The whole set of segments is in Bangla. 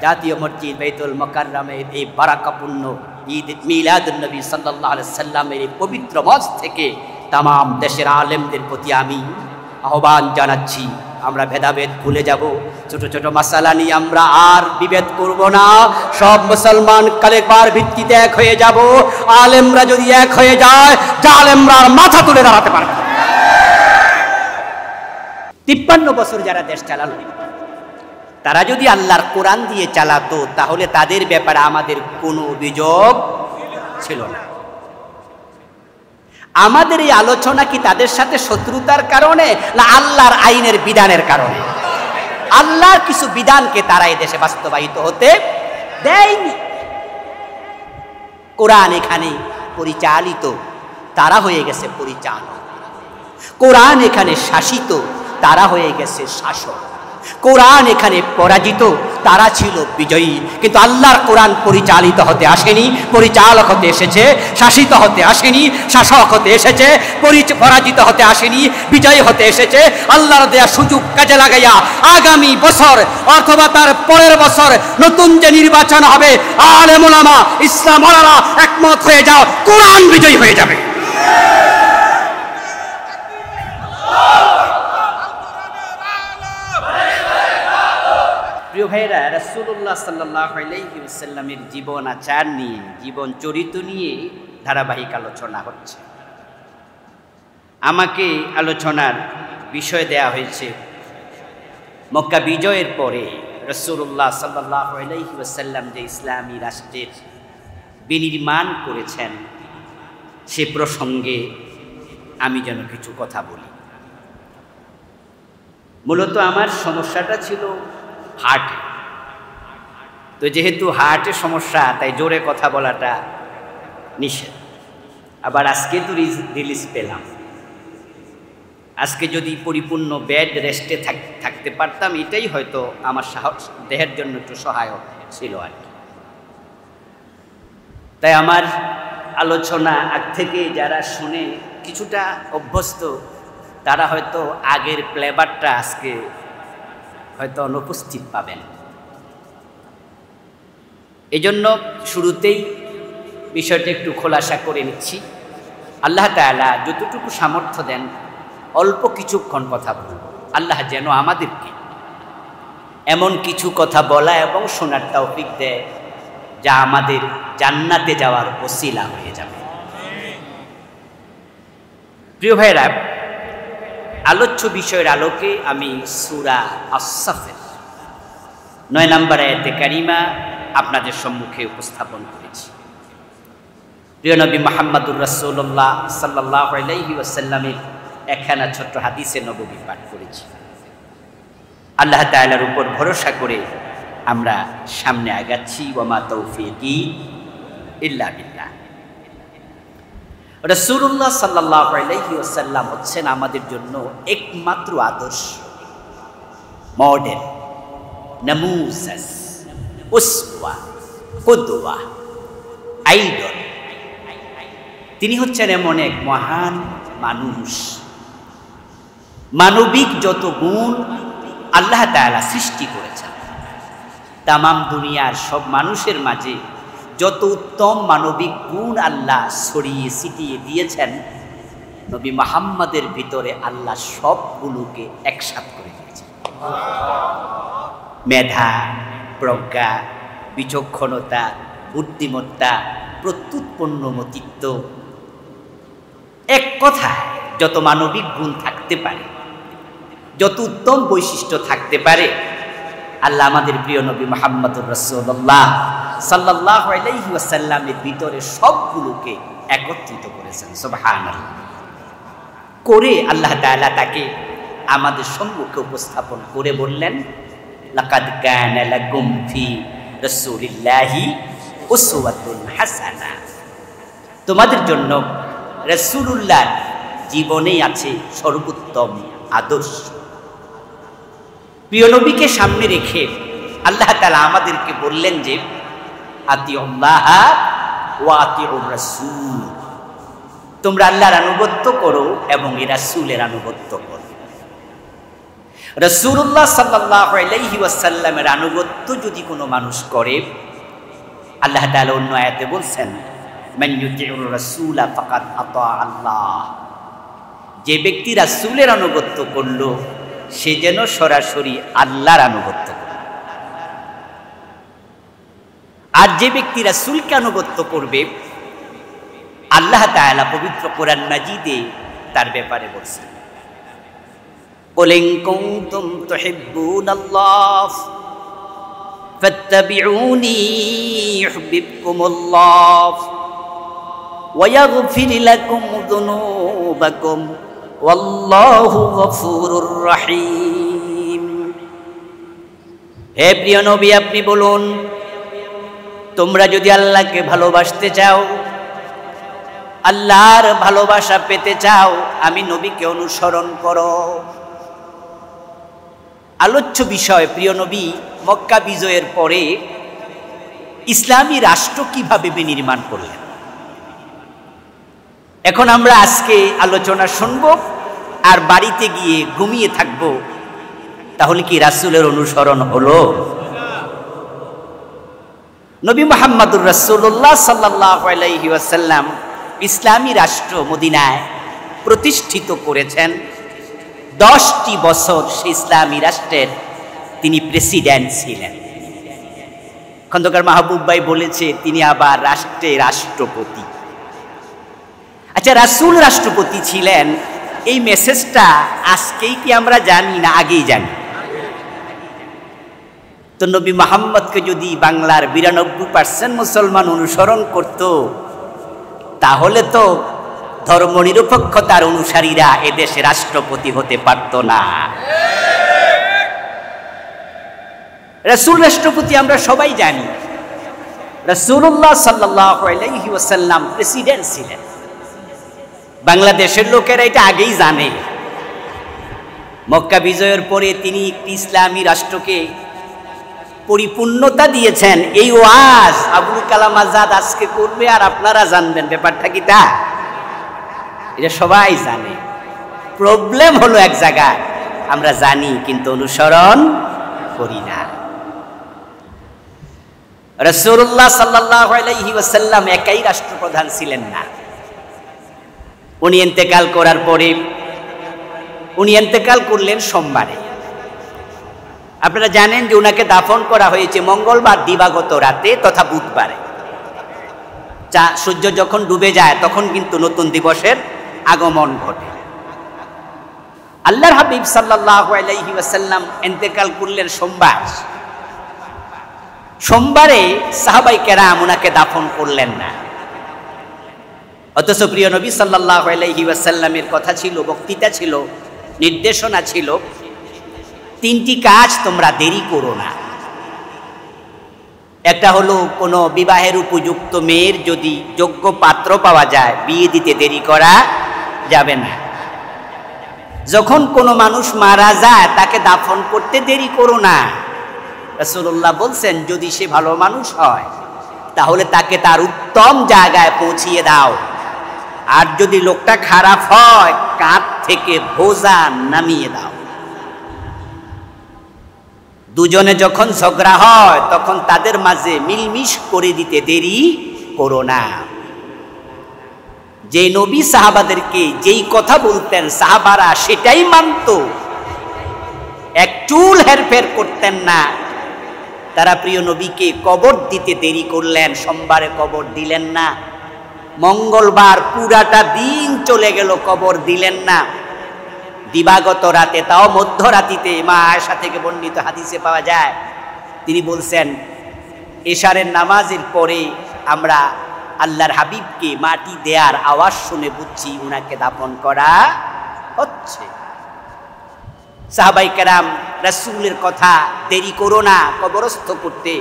জাতীয় মসজিদ বাইতুল মুকাররমের এই বারাকাপূর্ণ ঈদ মিলাদুন নবী সাল্লাল্লাহু আলাইহি সাল্লামের এই পবিত্র মঞ্চ থেকে তামাম দেশের আলেমদের প্রতি আমি আহ্বান জানাচ্ছি, আমরা ভেদাভেদ ভুলে যাব। ছোট ছোট মাসালা নিয়ে আমরা আর বিভেদ করব না। সব মুসলমান কালেমার ভিত্তিতে এক হয়ে যাব। আলেমরা যদি এক হয়ে যায়, জালেমরা মাথা তুলে দাঁড়াতে পারবে না। 53 বছর যারা দেশ চালালো, তারা যদি আল্লাহর কোরআন দিয়ে চালাতো, তাহলে তাদের ব্যাপারে আমাদের কোনো অভিযোগ ছিল না। আমাদের এই আলোচনা কি তাদের সাথে শত্রুতার কারণে, না আল্লাহর আইনের বিধানের কারণে? আল্লাহর কিছু বিধানকে তারা এই দেশে বাস্তবায়িত হতে দেয়নি। কোরআন এখানে পরিচালিত, তারা হয়ে গেছে পরিচালক। কোরআন এখানে শাসিত, তারা হয়ে গেছে শাসক। কোরআন এখানে পরাজিত, তারা ছিল বিজয়ী। কিন্তু আল্লাহর কোরআন পরিচালিত হতে আসেনি, পরিচালক হতে এসেছে। শাসিত হতে আসেনি, শাসক হতে এসেছে। পরাজিত হতে আসেনি, বিজয়ী হতে এসেছে। আল্লাহর দেয়া সুযোগ কাজে লাগাইয়া আগামী বছর অথবা তার পরের বছর নতুন যে নির্বাচন হবে, আলেম ওলামা ইসলাম ওলামা একমত হয়ে যাও, কোরআন বিজয়ী হয়ে যাবে। প্রিয় ভাইরা, রাসূলুল্লাহ সাল্লাল্লাহু আলাইহি ওয়াসাল্লামের জীবন আচার নিয়ে, জীবন চরিত্র নিয়ে ধারাবাহিক আলোচনা হচ্ছে। আমাকে আলোচনার বিষয় দেয়া হয়েছে মক্কা বিজয়ের পরে রাসূলুল্লাহ সাল্লাল্লাহু আলাইহি ওয়াসাল্লাম যে ইসলামী রাষ্ট্রের বিনির্মাণ করেছেন, সে প্রসঙ্গে আমি যেন কিছু কথা বলি। মূলত আমার সমস্যাটা ছিল হার্টে। তো যেহেতু হার্টের সমস্যা, তাই জোরে কথা বলাটা নিষেধ। আবার আজকে তো রিলিজ পেলাম। আজকে যদি পরিপূর্ণ বেড রেস্টে থাকতে পারতাম, এটাই হয়তো আমার দেহের জন্য একটু সহায়ক ছিল আর কি। তাই আমার আলোচনা আগ থেকে যারা শুনে কিছুটা অভ্যস্ত, তারা হয়তো আগের ফ্লেভারটা আজকে হয়তো অনুপস্থিত পাবেন। এজন্য শুরুতেই বিষয়টা একটু খোলাসা করে নিচ্ছি। আল্লাহ তাআলা যতটুকু সামর্থ্য দেন, অল্প কিছুক্ষণ কথা বলব। আল্লাহ যেন আমাদেরকে এমন কিছু কথা বলা এবং শোনার তৌফিক দেয়, যা আমাদের জান্নাতে যাওয়ার ওসিলা হয়ে যাবে। প্রিয় ভাইরা, আলোচ্য বিষয়ের আলোকে আমি সূরা আস-সাফের 9 নম্বর আয়াতে কারিমা আপনাদের সম্মুখে উপস্থাপন করেছি। প্রিয় নবী মুহাম্মদুর রাসূলুল্লাহ সাল্লাল্লাহু আলাইহি ওয়াসাল্লামের একখানা ছোট্ট হাদিসে নববী পাঠ করেছি। আল্লাহ তাআলার উপর ভরসা করে আমরা সামনে আগাচ্ছি। ওয়া মা তাওফীকি ইল্লা বিল্লাহ। রাসূলুল্লাহ সাল্লাল্লাহু আলাইহি ওয়াসাল্লাম হচ্ছেন আমাদের জন্য একমাত্র আদর্শ, মডেল, নামুজাজ, উসওয়া, কুদওয়া, আইডল। তিনি হচ্ছেন এমন এক মহান মানুষ, মানবিক যত গুণ আল্লাহ তাআলা সৃষ্টি করেছেন, তামাম দুনিয়ার সব মানুষের মাঝে যত উত্তম মানবিক গুণ আল্লাহ ছড়িয়ে ছিটিয়ে দিয়েছেন, নবী মুহাম্মদের ভিতরে আল্লাহ সবগুলোকে একসাথ করে দিয়েছেন। মেধা, প্রজ্ঞা, বিচক্ষণতা, বুদ্ধিমত্তা, প্রত্যুৎপন্নমতিত্ব, এক কথায় যত মানবিক গুণ থাকতে পারে, যত উত্তম বৈশিষ্ট্য থাকতে পারে, আল্লাহ আমাদের প্রিয় নবী মুহাম্মদুর রাসূলুল্লাহ সাল্লাল্লাহু আলাইহি ওয়াসাল্লামের ভিতরে সবগুলোকে একত্রিত করেছেন। সুবহানাল্লাহ। করে আল্লাহ তাআলা তাকে আমাদের সম্মুখে উপস্থাপন করে বললেন, লাকাদ কানা লাকুম ফি রাসূলিল্লাহি উসওয়াতুন হাসানাহ। তোমাদের জন্য রাসূলুল্লাহর জীবনেই আছে সর্বোত্তম আদর্শ। প্রিয় নবীকে সামনে রেখে আল্লাহ তাআলা আমাদেরকে বললেন যে, আতিউল্লাহ ওয়া আতিউর রাসূল, তোমরা আল্লাহর আনুগত্য করো এবং এর রাসূলের আনুগত্য করো। রাসূলুল্লাহ সাল্লাল্লাহু আলাইহি ওয়াসাল্লামের আনুগত্য যদি কোনো মানুষ করে, আল্লাহ তাআলা অন্য আয়াতে বলছেন, মান ইউতিউর রাসূলা ফাকাদ আতা আল্লাহ, যে ব্যক্তি রাসূলের আনুগত্য করলো সে যেন সরাসরি আল্লাহর আনুগত্য করল। আর যে ব্যক্তি রাসূলকে আনুগত্য করবে, আল্লাহ তাআলা পবিত্র কোরআন মাজিদে তার ব্যাপারে বলছেন, কুল ইন কুনতুম তুহিব্বুনাল্লাহ ফাত্তাবিউনি ইউহিব্বুকুমুল্লাহ ওয়া ইয়াগফির লাকুম যুনুবাকুম ওয়াল্লাহু গফুরুর রহিম। হে প্রিয় নবী, আপনি বলুন, তোমরা যদি আল্লাহকে ভালোবাসতে চাও, আল্লাহর ভালোবাসা পেতে চাও, আমি নবীকে অনুসরণ করো। আলোচ্য বিষয়, প্রিয় নবী মক্কা বিজয়ের পরে ইসলামী রাষ্ট্র কিভাবে বিনির্মাণ করলেন। এখন আমরা আজকে আলোচনা শুনব আর বাড়িতে গিয়ে ঘুমিয়ে থাকব। তাহলে কি রাসূলের অনুসরণ হলো? নবী মুহাম্মদুর রাসূলুল্লাহ সাল্লাল্লাহু আলাইহি ওয়াসাল্লাম ইসলামী রাষ্ট্র মদিনায় প্রতিষ্ঠিত করেছেন। 10টি বছর সেই ইসলামী রাষ্ট্রের তিনি প্রেসিডেন্ট ছিলেন। খন্দকার মাহবুব ভাই বলেছে তিনি আবার রাষ্ট্রপতি। আচ্ছা, রাসূল রাষ্ট্রপতি ছিলেন, এই মেসেজটা আজকেই কি আমরা জানি না আগেই জানি? তো নবী মুহাম্মদকে যদি বাংলার 92% মুসলমান অনুসরণ করত, তাহলে তো ধর্মনিরপেক্ষতার অনুসারীরা এদেশে রাষ্ট্রপতি হতে পারত না। রাসূল রাষ্ট্রপতি আমরা সবাই জানি। রাসূলুল্লাহ সাল্লাল্লাহু আলাইহি ওয়াসাল্লাম প্রেসিডেন্ট ছিলেন। বাংলাদেশের লোকেরা এটা আগেই জানে। মক্কা বিজয়ের পরে তিনি একটি ইসলামী রাষ্ট্রকে পরিপূর্ণতা দিয়েছেন। এই ওয়াজ আবুল কালাম আজাদ আজকে করবে আর আপনারা জানবেন। ব্যাপারটা কি তা? এটা সবাই জানে। প্রবলেম হলো এক জায়গায়, আমরা জানি কিন্তু অনুসরণ করি না। রাসূলুল্লাহ সাল্লাল্লাহু আলাইহি ওয়াসাল্লাম একাই রাষ্ট্রপ্রধান ছিলেন না। উনি ইন্তেকাল করার পরে উনি ইন্তেকাল করলেন সোমবারে। আপনারা জানেন যে উনাকে দাফন করা হয়েছে মঙ্গলবার দিবাগত রাতে তথা বুধবারে। সূর্য যখন ডুবে যায় তখন কিন্তু নতুন দিবসের আগমন ঘটে। আল্লাহর হাবিব সাল্লাল্লাহু আলাইহি ওয়াসাল্লাম ইন্তেকাল করলেন সোমবার। সোমবারে সাহাবাই কেরাম উনাকে দাফন করলেন না। অথচ প্রিয় নবী সাল্লাল্লাহু আলাইহি ওয়াসাল্লামের কথা ছিল, বক্তৃতা ছিল, নির্দেশনা ছিল, 3টি কাজ তোমরা দেরি করো না। একটা হলো কোনো বিবাহের উপযুক্ত মেয়ের যদি যোগ্য পাত্র পাওয়া যায়, বিয়ে দিতে দেরি করা যাবে না। যখন কোনো মানুষ মারা যায় তাকে দাফন করতে দেরি করো না। রাসূলুল্লাহ বলছেন যদি সে ভালো মানুষ হয় তাহলে তাকে তার উত্তম জায়গায় পৌঁছিয়ে দাও, আর যদি লোকটা খারাপ হয় কাঁধ থেকে বোঝা নামিয়ে দাও। দুজনে যখন ঝগড়া হয় তখন তাদের মাঝে মিলমিশ করে দিতে দেরি করো না। যে নবী সাহাবাদেরকে যেই কথা বলতেন সাহাবারা সেটাই মানত, এক চুল হেরফের করতেন না। তারা প্রিয় নবীকে কবর দিতে দেরি করলেন, সোমবারে কবর দিলেন না। মঙ্গলবার পুরাটা দিন চলে গেল, কবর দিলেন না। দিবাগত রাতে, তাও মধ্যরাতিতে, মা আয়েশা থেকে বর্ণিত হাদিসে পাওয়া যায়, তিনি বলছেন এশারের নামাজের পরে আমরা আল্লাহর হাবিবকে মাটি দেয়ার আওয়াজ শুনে বুঝছি উনাকে দাফন করা হচ্ছে। সাহাবাই কেরাম রাসূলের কথা দেরি করো না কবরস্থ করতে,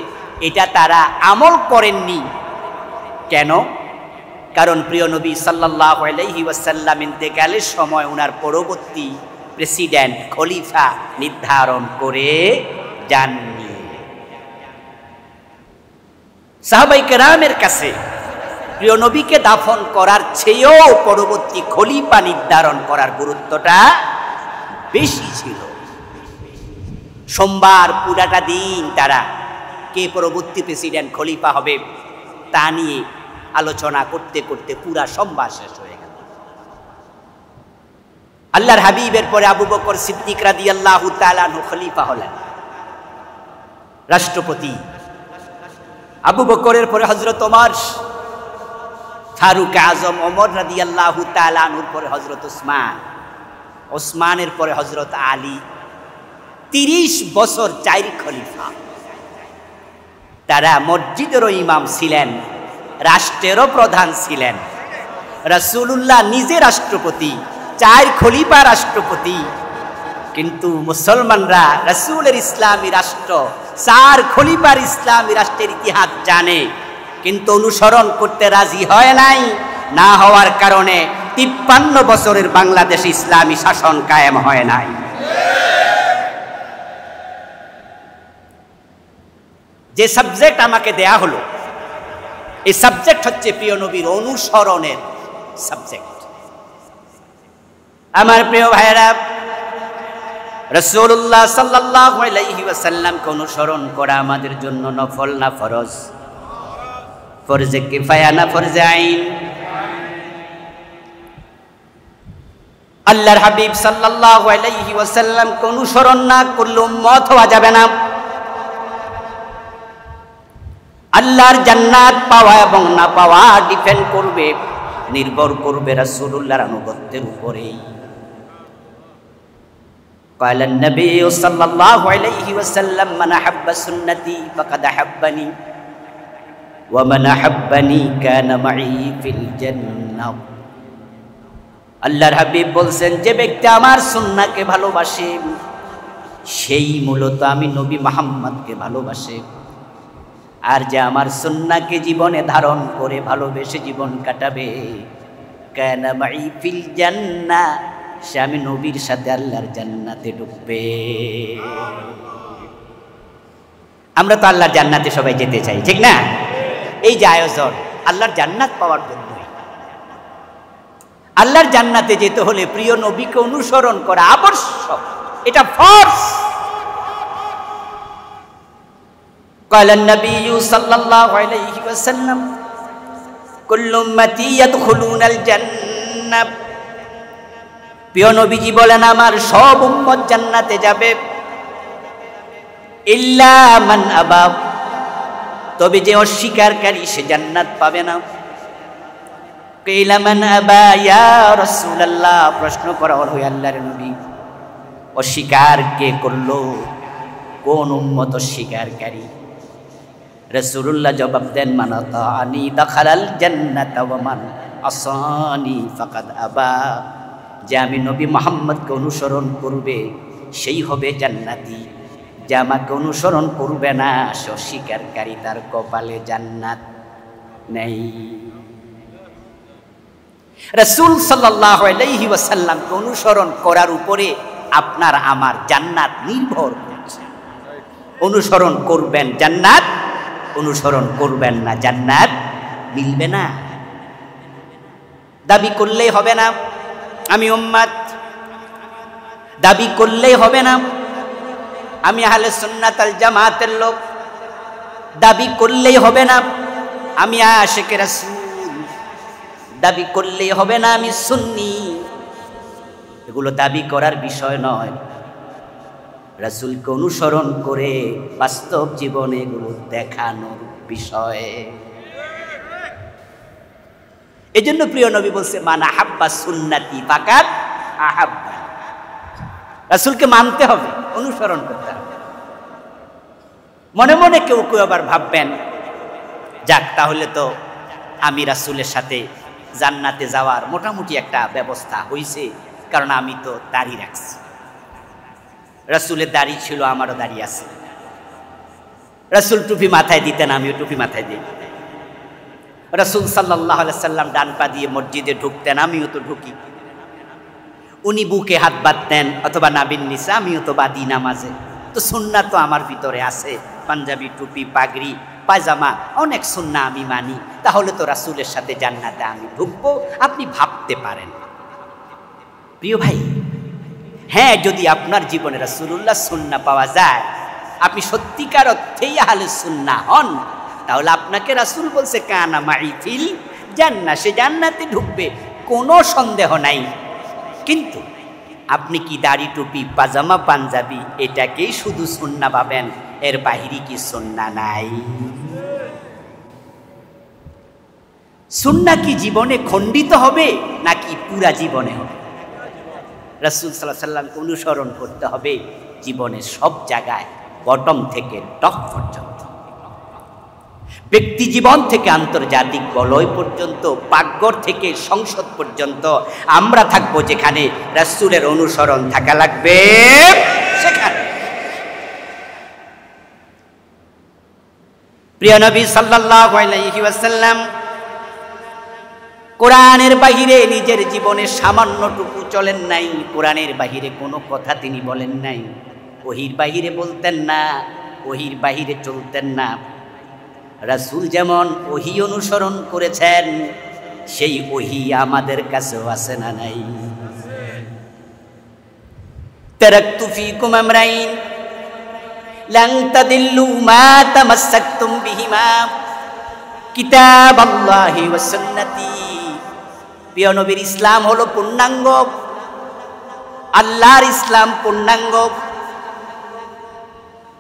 এটা তারা আমল করেননি। কেন? কারণ প্রিয় নবী সাল্লাল্লাহু আলাইহি ওয়াসাল্লাম ইন্তেকালের সময় ওনার পরবর্তী প্রেসিডেন্ট খলিফা নির্ধারণ করে যাননি। সাহাবায়ে কেরামের কাছে প্রিয় নবীকে দাফন করার চেয়েও পরবর্তী খলিফা নির্ধারণ করার গুরুত্বটা বেশি ছিল। সোমবার পুরাটা দিন তারা কে পরবর্তী প্রেসিডেন্ট খলিফা হবে তা নিয়ে আলোচনা করতে করতে পুরা সোমবার শেষ হয়ে গেল। আল্লাহর হাবিবের পরে আবু বকর সিদ্দিক রাদিয়াল্লাহু তাআলা আনহু খলিফা হলেন, রাষ্ট্রপতি। আবু বকরের পরে হযরত ওমর, ফারুক আজম ওমর রাদিয়াল্লাহু তাআলা আনহুর পরে হযরত উসমান, ওসমানের পরে হযরত আলী। 30 বছর 4 খলিফা। তারা মসজিদেরও ইমাম ছিলেন, রাষ্ট্রেরও প্রধান ছিলেন। রাসূলুল্লাহ নিজে রাষ্ট্রপতি, 4 খলিফা রাষ্ট্রপতি। কিন্তু মুসলমানরা রাসূলের ইসলামী রাষ্ট্র, 4 খলিফার ইসলামী রাষ্ট্রের ইতিহাস জানে, কিন্তু অনুসরণ করতে রাজি হয় নাই। না হওয়ার কারণে 53 বছরের বাংলাদেশে ইসলামী শাসন কায়েম হয় নাই। যে সাবজেক্ট আমাকে দেয়া হলো, এই সাবজেক্ট হচ্ছে প্রিয় নবীর অনুসরণের সাবজেক্ট। আমার প্রিয় ভাইরা, রাসূলুল্লাহ সাল্লাল্লাহু আলাইহি ওয়াসাল্লামকে অনুসরণ করা আমাদের জন্য নফল না ফরজ? ফরজে কিফায়া না ফরজে আইন? আল্লাহর হাবিব সাল্লাল্লাহু আলাইহি ওয়াসাল্লামকে অনুসরণ না করলে উম্মত হওয়া যাবে না। আল্লাহর জান্নাত পাওয়া এবং না পাওয়া ডিপেন্ড করবে, নির্ভর করবে রাসূলুল্লাহর আনুগত্যের উপরেই। قال النبي صلى الله عليه وسلم من أحب سنتي فقد أحبني ومن أحبني كان معي في الجنة। আল্লাহর হাবিব বলছেন, যে ব্যক্তি আমার সুন্নাহকে ভালোবাসে সেই মূলত আমি নবী মুহাম্মদকে ভালোবাসে। আর যে আমার সুন্নাহকে জীবনে ধারণ করে ভালোবেসে জীবন কাটাবে, কানা মাই ফিল জান্নাহ, সে আমি নবীর সাথে আল্লাহর জান্নাতে ঢুকবে। আমরা তো আল্লাহর জান্নাতে সবাই যেতে চাই, ঠিক না? এই যে আয়োজন আল্লাহর জান্নাত পাওয়ার জন্যই। আল্লাহর জান্নাতে যেতে হলে প্রিয় নবীকে অনুসরণ করা আবশ্যক, এটা ফরজ। قال النبي صلى الله عليه وسلم كل امتي يدخلون الجنة। প্রিয় নবীজি বলেন, আমার সব উম্মত জান্নাতে যাবে, ইল্লা মান আবা, তবে যে অস্বীকারী সে জান্নাত পাবে না। কিলা মান আবা ইয়া রাসূলুল্লাহ, প্রশ্ন করা হলো, আল্লাহর নবী অস্বীকার কে করলো? কোন উম্মত অস্বীকারী? রাসূলুল্লাহ জবাব দেন, মান আতানি দাখালাল জান্নাতা ওয়া মান আসানি ফাকাদ আবা। যে আমি নবী মুহাম্মদকে অনুসরণ করবে সেই হবে জান্নাতি, যে আমাকে অনুসরণ করবে না সে অস্বীকারী, তার কপালে জান্নাত নেই। রাসূল সাল্লাল্লাহু আলাইহি ওয়াসাল্লামকে অনুসরণ করার উপরে আপনার আমার জান্নাত নির্ভর করছে। অনুসরণ করবেন জান্নাত, অনুসরণ করবেন না জান্নাত মিলবে না। দাবি করলেই হবে না আমি উম্মত, দাবি করলেই হবে না আমি আহলে সুন্নাত আল জামাতের লোক, দাবি করলেই হবে না আমি আশিকে রাসূল, দাবি করলেই হবে না আমি সুন্নি। এগুলো দাবি করার বিষয় নয়, রাসূলকে অনুসরণ করে বাস্তব জীবনে এগুলো দেখানোর বিষয়। এজন্য প্রিয় নবী বলছে, মান আহাব্বা সুন্নতি ফাকাদ আহাব্বা। রাসূলকে মানতে হবে, অনুসরণ করতে হবে। মনে মনে কেউ কেউ আবার ভাববেন, যাক তাহলে তো আমি রাসূলের সাথে জান্নাতে যাওয়ার মোটামুটি একটা ব্যবস্থা হয়েছে, কারণ আমি তো দাড়ি রাখছি। রাসূলের দাড়ি ছিল, আমারও দাড়ি আছে। রাসূল টুপি মাথায় দিতেন, আমিও টুপি মাথায় দিই। রাসূল সাল্লাল্লাহু আলাইহি সাল্লাম ডান পা দিয়ে মসজিদে ঢুকতেন, আমিও তো ঢুকি। উনি বুকে হাত বাঁধতেন অথবা নাবির নিচে, আমিও তো বাঁধি নামাজে। তো সুন্নাহ তো আমার ভিতরে আছে, পাঞ্জাবি, টুপি, পাগড়ি, পায়জামা, অনেক সুন্নাহ আমি মানি। তাহলে তো রাসূলের সাথে জান্নাতে আমি ঢুকবো, আপনি ভাবতে পারেন। প্রিয় ভাই, হ্যাঁ, যদি আপনার জীবনে রাসূলুল্লাহ সুন্নাহ পাওয়া যায়, আপনি সত্যিকার অর্থেই আহলে সুন্নাহ হন, তাহলে আপনাকে রাসূল বলছে কানা মাই ফিল জান্নাহ, সে জান্নাতে ঢুকবে, কোনো সন্দেহ নাই। কিন্তু আপনি কি দাড়ি টুপি পাজামা পাঞ্জাবি এটাকেই শুধু সুন্নাহ পাবেন, এর বাহিরে কি সুন্নাহ নাই? সুন্নাহ কি জীবনে খণ্ডিত হবে নাকি পুরা জীবনে হবে? রাসূল সাল্লাল্লাহু আলাইহি ওয়াসাল্লামকে অনুসরণ করতে হবে জীবনের সব জায়গায়, বটম থেকে টপ পর্যন্ত, ব্যক্তি জীবন থেকে আন্তর্জাতিক বলয় পর্যন্ত, পাকঘর থেকে সংসদ পর্যন্ত আমরা থাকবো যেখানে রাসূলের অনুসরণ থাকা লাগবে সেখানে। প্রিয় নবী সাল্লাল্লাহু আলাইহি ওয়াসাল্লাম কোরআনের বাহিরে নিজের জীবনে সামান্যটুকু চলেন নাই, কোরআনের বাহিরে কোনো কথা তিনি বলেন নাই, ওহির বাহিরে বলতেন না, ওহির বাহিরে চলতেন না। রাসূল যেমন ওহী অনুসরণ করেছেন, সেই ওহী আমাদের কাছেও আছে না নাই? তারাকতু ফীকুম আমরাইন লান তাদিল্লু মা তামাসসাকতুম বিহিমা কিতাবাল্লাহি ওয়া সুন্নতি। প্রিয় নবীর ইসলাম হলো পূর্ণাঙ্গ, আল্লাহর ইসলাম পূর্ণাঙ্গ,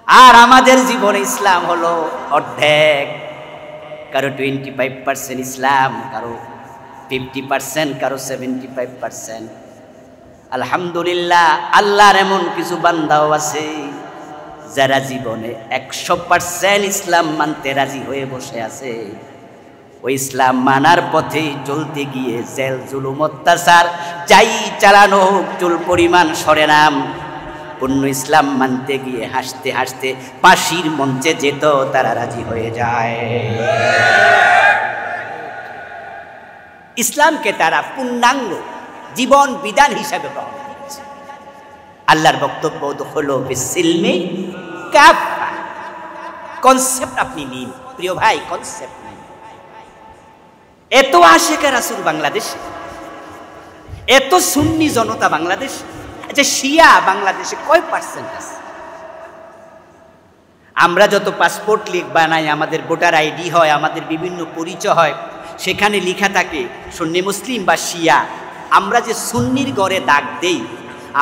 আর আমাদের জীবনে ইসলাম হলো অর্ধেক। কারো 25% ইসলাম, কারো 50%, কারো 75%। আলহামদুলিল্লাহ, আল্লাহর এমন কিছু বান্দাও আছে যারা জীবনে 100% ইসলাম মানতে রাজি হয়ে বসে আছে। ওই ইসলাম মানার পথে চলতে গিয়ে জেল জুলুম অত্যাচার যাই চালানো হোক, চুল পরিমাণ সরে নাম, পূর্ণ ইসলাম মানতে গিয়ে হাসতে হাসতে ফাঁসির মঞ্চে যেত তারা রাজি হয়ে যায়। ইসলামকে তারা পূর্ণাঙ্গ জীবন বিধান হিসাবে গ্রহণ করেছে। আল্লাহর বক্তব্য হলো বিসিলমি কাফা। কনসেপ্ট আপনি নিন প্রিয় ভাই, কনসেপ্ট নিন। এত আশিকে রাসূল বাংলাদেশে, এত সুন্নি জনতা বাংলাদেশে, আচ্ছা শিয়া বাংলাদেশে কয় পার্সেন্ট আছে? আমরা যত পাসপোর্ট লিখ বানাই, আমাদের ভোটার আইডি হয়, আমাদের বিভিন্ন পরিচয় হয়, সেখানে লেখা থাকে সুন্নি মুসলিম বা শিয়া। আমরা যে সুন্নির গড়ে দাগ দেই,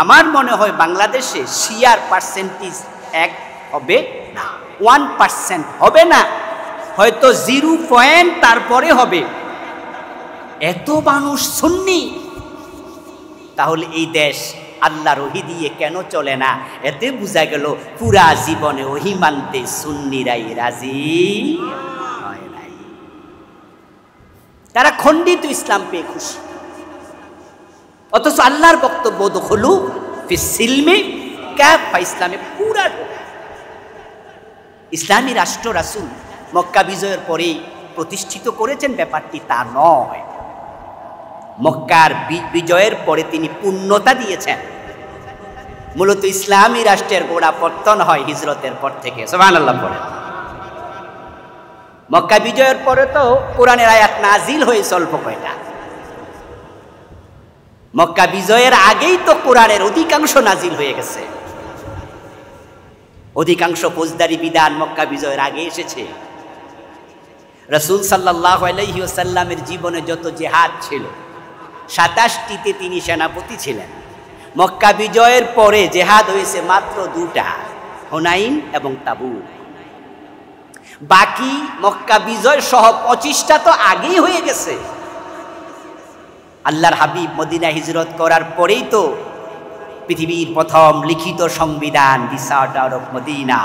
আমার মনে হয় বাংলাদেশে শিয়ার পার্সেন্টেজ 1 হবে না, 1% হবে না, হয়তো 0 তারপরে হবে। এত মানুষ সুন্নি, তাহলে এই দেশ আল্লাহর ওহী দিয়ে কেন চলে না? এতে বোঝা গেল পুরা জীবনে ওহী মানতে সুন্নিরাই রাজি হয় নাই। তারা খণ্ডিত ইসলাম পেয়ে খুশি, অথচ আল্লাহর বক্তব্য হলো ফিসিলমি কাফা, ইসলামে পুরা ঢোকা। ইসলামী রাষ্ট্র রাসূল মক্কা বিজয়ের পরেই প্রতিষ্ঠিত করেছেন, ব্যাপারটি তা নয়। মক্কার বিজয়ের পরে তিনি পূর্ণতা দিয়েছেন। মূলত ইসলামী রাষ্ট্রের গোড়া পত্তন হয় হিজরতের পর থেকে। সুবহানাল্লাহ পড়ে। মক্কা বিজয়ের পরে তো কোরআনের আয়াত নাজিল হয়েছে অল্প কয়টা। মক্কা বিজয়ের আগেই তো কোরআনের অধিকাংশ নাজিল হয়ে গেছে। অধিকাংশ ফৌজদারি বিধান মক্কা বিজয়ের আগে এসেছে। রাসূল সাল্লাল্লাহু আলাইহি ওয়াসাল্লামের জীবনে যত জিহাদ ছিল 27টিতে তিনি সেনাপতি ছিলেন। মক্কা বিজয়ের পরে জিহাদ হয়েছে মাত্র 2টা, হুনাইন এবং তাবুক। বাকি মক্কা বিজয় সহ 25টা তো আগেই হয়ে গেছে। আল্লাহর হাবিব মদিনা হিজরত করার পরেই তো পৃথিবীর প্রথম লিখিত সংবিধান, দি চার্টার অফ মদিনা,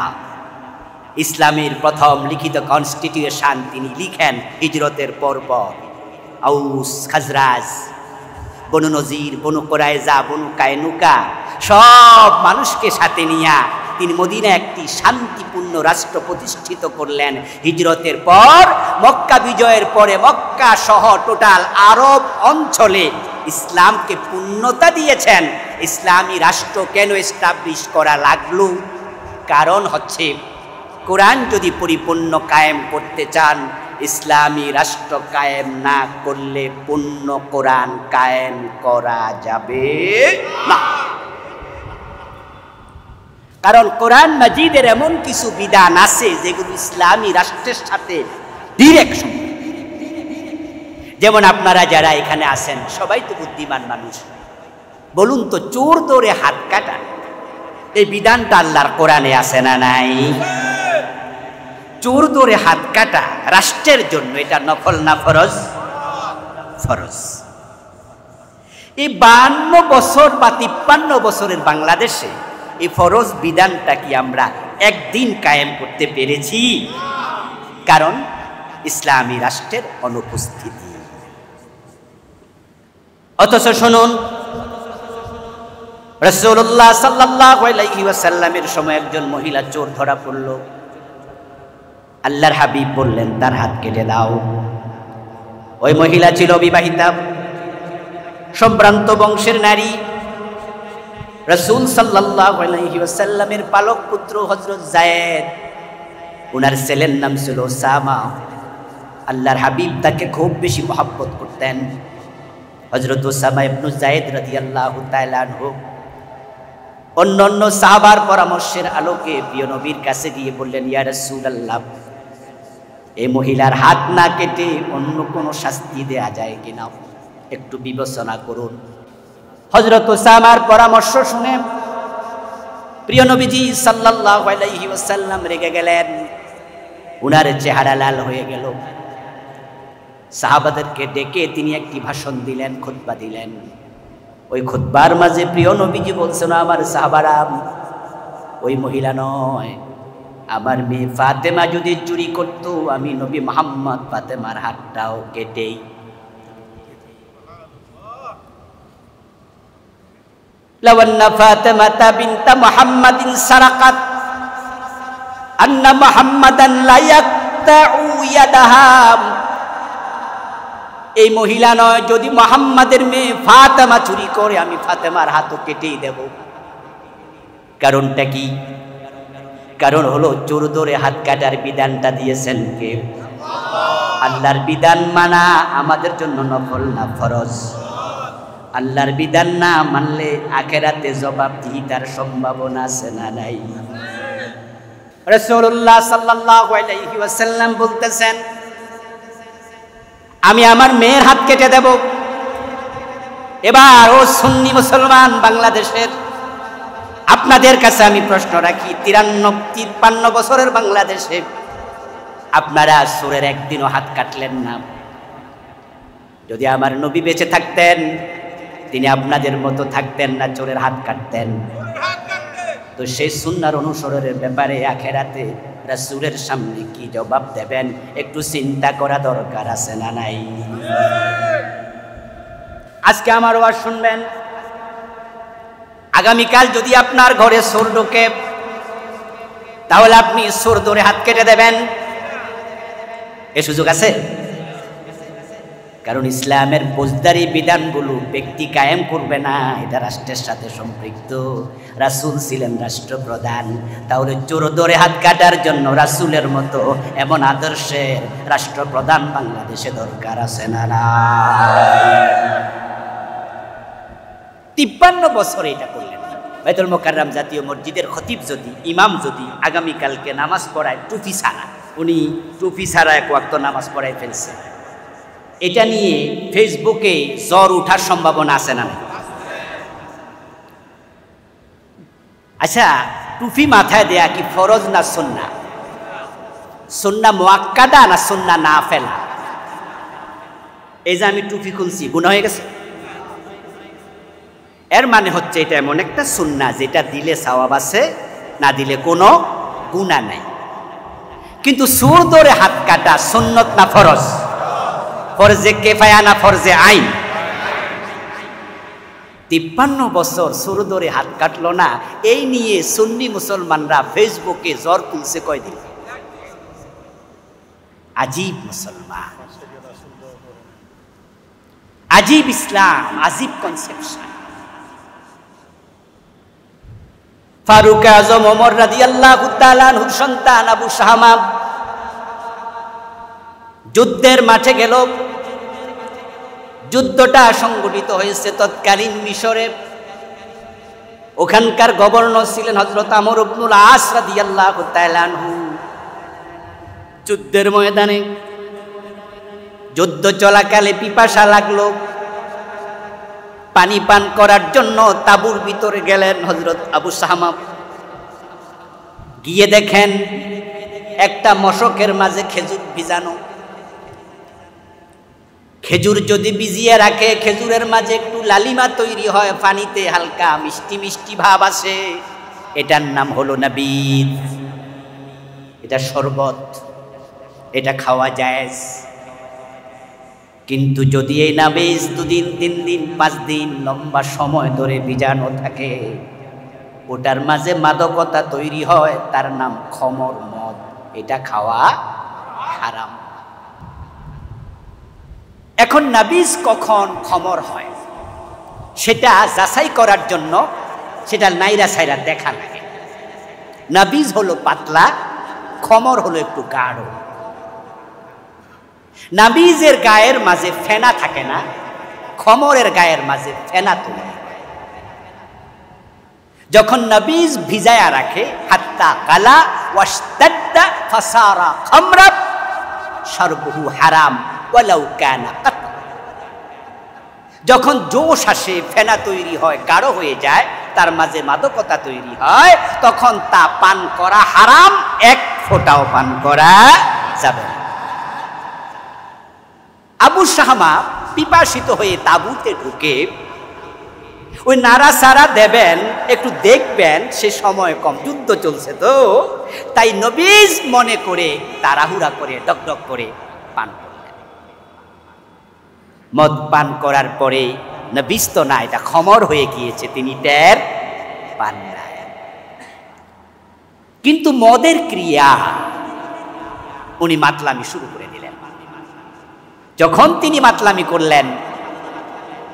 ইসলামের প্রথম লিখিত কনস্টিটিউশন তিনি লিখেন হিজরতের পরপর। আউস, খাজরাজ, বনু নজির, বনু কোরাইজা, বনু কায়নুকা সব মানুষকে সাথে নিয়ে তিনি মদিনা একটি শান্তিপূর্ণ রাষ্ট্র প্রতিষ্ঠিত করলেন। হিজরতের পর মক্কা বিজয়ের পরে মক্কা সহ টোটাল আরব অঞ্চলে ইসলামকে পূর্ণতা দিয়েছেন। ইসলামী রাষ্ট্র কেন এস্টাবলিশ করা লাগলো? কারণ হচ্ছে কোরআন যদি পরিপূর্ণ কায়েম করতে চান, ইসলামী রাষ্ট্র কায়েম না করলে পূর্ণ কোরআন কায়েম করা যাবে না। কারণ কোরআন মাজিদের এমন কিছু বিধান আছে যেগুলো ইসলামী রাষ্ট্রের সাথে ডিরেক্ট সম্পর্ক। যেমন আপনারা যারা এখানে আছেন সবাই তো বুদ্ধিমান মানুষ, বলুন তো চোর ধরে হাত কাটা এই বিধানটা আল্লাহর কোরআনে আছে না নাই? চোর ধরে হাত কাটা রাষ্ট্রের জন্য এটা নফল না ফরজ? ফরজ। এই 52 বছর বা 53 বছরের বাংলাদেশে এই ফরজ বিধানটা কি আমরা একদিন কায়েম করতে পেরেছি? কারণ ইসলামী রাষ্ট্রের অনুপস্থিতি। অথচ শুনুন, রাসূলুল্লাহ সাল্লাল্লাহু আলাইহি ওয়াসাল্লামের সময় একজন মহিলা চোর ধরা পড়ল। আল্লাহর হাবিব বললেন তার হাত কেটে দাও। ওই মহিলা ছিল বিবাহিতা, সম্ভ্রান্ত বংশের নারী। রাসূল সাল্লাল্লাহু আলাইহি ওয়াসাল্লামের পালক পুত্র হযরত যায়েদ, ওনার ছেলের নাম ছিল ওসামা। আল্লাহর হাবিব তাকে খুব বেশি মহব্বত করতেন। হযরত ওসামা ইবনে যায়েদ রাদিয়াল্লাহু তাআলা আনহু অন্যান্য সাহাবার পরামর্শের আলোকে প্রিয় নবীর কাছে গিয়ে বললেন, ইয়া রাসূলুল্লাহ, এই মহিলার হাত না কেটে অন্য কোনো শাস্তি দেয়া যায় কিনা, একটু বিবেচনা করুন। হযরত ওসামার পরামর্শ শুনে প্রিয় নবীজি সাল্লাল্লাহু আলাইহি ওয়াসাল্লাম রেগে গেলেন। উনার চেহারা লাল হয়ে গেল। সাহাবাদেরকে ডেকে তিনি একটি ভাষণ দিলেন, খুতবা দিলেন। ওই খুতবার মাঝে প্রিয় নবীজি বলছেন, আমার সাহাবারা, ওই মহিলা নয়, আমার মেয়ে ফাতেমা যদি চুরি করত, আমি নবী মুহাম্মদ ফাতেমার হাতটাও কেটেই। লাওয়ান্না ফাতেমাতা বিনতা মুহাম্মাদিন সারাকাত আন্না মুহাম্মাদান লা ইয়াকতাউ ইয়াদাহা। এই মহিলা নয়, যদি মুহাম্মাদের মেয়ে ফাতেমা চুরি করে আমি ফাতেমার হাতও কেটেই দেব। কারণটা কি? কারণ হলো চোর ধরে হাত কাটার বিধানটা দিয়েছেন কে? আল্লাহর বিধান মানা আমাদের জন্য নফল না ফরজ? আল্লাহর বিধান না মানলে আখিরাতে জবাবদিহিতার সম্ভাবনা আছে না নাই? রাসূলুল্লাহ সাল্লাল্লাহু আলাইহি ওয়াসাল্লাম বলতেছেন, আমি আমার মেয়ের হাত কেটে দেব। এবার ও সুন্নি মুসলমান বাংলাদেশের, আপনাদের কাছে আমি প্রশ্ন রাখি, 53 বছরের বাংলাদেশে আপনারা চোরের একদিনও হাত কাটলেন না। যদি আমার নবী বেঁচে থাকতেন, তিনি আপনাদের মতো থাকতেন না, চোরের হাত কাটতেন। তো সেই সুন্নাহর অনুসরণের ব্যাপারে আখিরাতে রাসূলের সামনে কি জবাব দেবেন একটু চিন্তা করা দরকার আছে না নাই? আজকে আমার ওয়াজ শুনবেন, আগামীকাল যদি আপনার ঘরে চোর ঢোকে, তাহলে আপনি চোর ধরে হাত কেটে দেবেন? এ সুযোগ আছে? কারণ ইসলামের ফৌজদারি বিধানগুলো ব্যক্তি কায়েম করবে না, এটা রাষ্ট্রের সাথে সম্পৃক্ত। রাসূল ছিলেন রাষ্ট্রপ্রধান, তাহলে চোর ধরে হাত কাটার জন্য রাসূলের মতো এমন আদর্শের রাষ্ট্রপ্রধান বাংলাদেশে দরকার আছে না? 53 বছরে এটা করলেন। বাইতুল মুকাররম জাতীয় মসজিদের খতিব যদি, ইমাম যদি আগামীকালকে নামাজ পড়ায় টুপি ছাড়া, উনি টুপি ছাড়া এক ওয়াক্ত নামাজ পড়ায় ফেলছে, এটা নিয়ে ফেসবুকে জ্বর উঠার সম্ভাবনা আছে না? আচ্ছা, টুপি মাথায় দেয়া কি ফরজ না সুন্নাহ? সুন্নাহ মুআক্কাদা না সুন্নাহ নাফিলা? এই যে আমি টুপি খুলছি, গুনাহ হয়ে গেছে? এর মানে হচ্ছে এটা এমন একটা সুন্নাহ যেটা দিলে সওয়াব আছে, না দিলে কোনো গুনাহ নাই। কিন্তু চোর ধরে হাত কাটা সুন্নত না ফরজ? ফরজে কিফায়া না ফরজে আইন? 53 বছর চোর ধরে হাত কাটলো না, এই নিয়ে সুন্নি মুসলমানরা ফেসবুকে জ্বর তুলছে কয়দিন। আজীব মুসলমান, আজীব ইসলাম, আজীব কনসেপশন। ফারুক আজম ওমর রাদিয়াল্লাহু তাআলা আনহুর সন্তান আবু শাহামা যুদ্ধের মাঠে গেল। যুদ্ধটা সংগঠিত হয়েছে তৎকালীন মিশরে। ওখানকার গভর্নর ছিলেন হযরত আমর ইবনুল আস রাদিয়াল্লাহু তাআলা আনহু। যুদ্ধের ময়দানে যুদ্ধ চলাকালে পিপাসা লাগলো, পানি পান করার জন্য তাঁবুর ভিতরে গেলেন হযরত আবু সাহামা। গিয়ে দেখেন একটা মশকের মাঝে খেজুর ভিজানো। খেজুর যদি ভিজিয়ে রাখে, খেজুরের মাঝে একটু লালিমা তৈরি হয়, পানিতে হালকা মিষ্টি মিষ্টি ভাব আসে, এটার নাম হলো নাবিদ। এটা শরবত, এটা খাওয়া জায়েজ। কিন্তু যদি এই নাবিজ 2 দিন 3 দিন 5 দিন লম্বা সময় ধরে ভিজানো থাকে, ওটার মাঝে মাদকতা তৈরি হয়, তার নাম খমর, মদ, এটা খাওয়া হারাম। এখন নাবিজ কখন খমর হয় সেটা যাচাই করার জন্য সেটা নাইরা সাইরা দেখা লাগে। নাবিজ হলো পাতলা, খমর হলো একটু গাঢ়। নাবিজের গায়ের মাঝে ফেনা থাকে না, খমরের গায়ের মাঝে ফেনা তৈরি হয়। যখন নাবিজ ভিজায়া রাখে, হাত্তা কালা ওয়াশতাদ্দা ফাসারা খামরা শারবুহু হারাম ওয়ালাউ কানা কাত। যখন জোশ আসে, ফেনা তৈরি হয়, গাঢ় হয়ে যায়, তার মাঝে মাদকতা তৈরি হয়, তখন তা পান করা হারাম, 1 ফোঁটাও পান করা যাবে না। আবু সাহামা পিপাসিত হয়ে তাঁবুতে ঢুকে ওই নাড়াচাড়া দেবেন, একটু দেখবেন, সে সময় কম, যুদ্ধ চলছে তো, তাই নবীজ মনে করে তাড়াহুড়া করে ডকডক করে পান করলেন। মদ পান করার পরে নবীজ তো না, এটা খমর হয়ে গিয়েছে, তিনি টের পান না। কিন্তু মদের ক্রিয়া উনি মাতলামি শুরু করে দিলেন। যখন তিনি মাতলামি করলেন,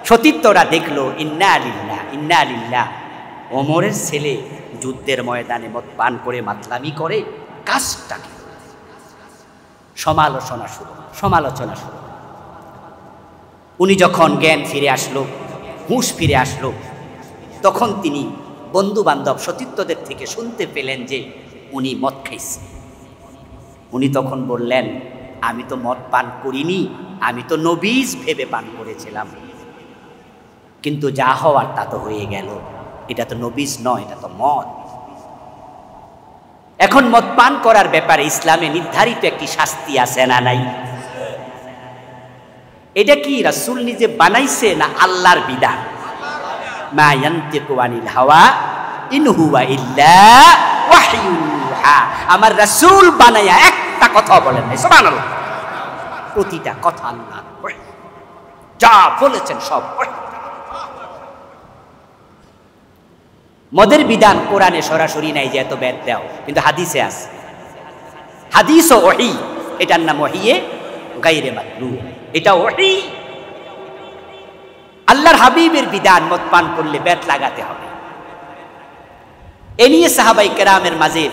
সতীর্থরা দেখলো, ইন্না লিল্লাহ ইন্না লিল্লাহ, ওমরের ছেলে যুদ্ধের ময়দানে মদ পান করে মাতলামি করে, কাজটা কি? সমালোচনা শুরু। উনি যখন জ্ঞান ফিরে আসলো, হুঁশ ফিরে আসলো, তখন তিনি বন্ধু বান্ধব সতীর্থদের থেকে শুনতে পেলেন যে উনি মদ খাইছে। উনি তখন বললেন, আমি তো মদ পান করিনি, আমি তো নবীজ ভেবে পান করেছিলাম, কিন্তু যা হওয়ার তা তো হয়ে গেল, এটা তো নবীজ নয়, এটা তো মদ। এখন মদ পান করার ব্যাপারে ইসলামে নির্ধারিত একটি শাস্তি আছে না নাই? এটা কি রাসূল নিজে বানাইছে না আল্লাহর বিধান? মা ইয়ানতিকু আনিল হাওয়া ইন হুয়া ইল্লা ওয়াহয়ুহা। আমার রাসূল বানায়া একটা কথা বলেন নাই, সুবহানাল্লাহ। প্রতিটা কথা আল্লাহ যা বলেছেন সব। মদের বিধান কোরআনে সরাসরি নাই যে এত বেদ দাও, কিন্তু হাদিসে আছে। হাদিস ও ওহী, এটার নাম ওহীয়ে গায়রে মাতলু, এটা ওহী। আল্লাহর হাবিবের বিধান, মদ পান করলে বেদ লাগাতে হবে। এ নিয়ে সাহাবায়ে কেরামের মাঝে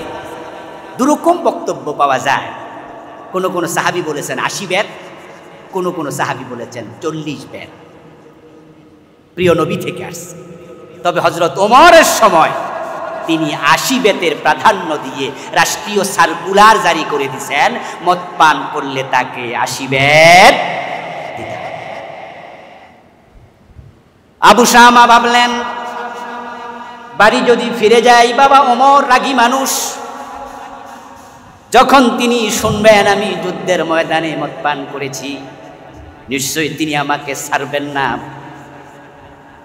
দুরকম বক্তব্য পাওয়া যায়। কোন কোন সাহাবী বলেছেন 80 বেদ, কোন কোন সাহাবী বলেছেন 40 বেদ, প্রিয় নবী থেকে আসছে। তবে হযরত ওমরের সময় তিনি 80 বেতের প্রাধান্য দিয়ে রাষ্ট্রীয় সার্কুলার জারি করে দিয়েছেন, মদ পান করলে তাকে 80 বেত দিতে হবে। আবু শামা ভাবলেন, বাড়ি যদি ফিরে যাই, বাবা ওমর রাগী মানুষ, যখন তিনি শুনবেন আমি যুদ্ধের ময়দানে মদ পান করেছি, নিশ্চয়ই তিনি আমাকে ছাড়বেন না।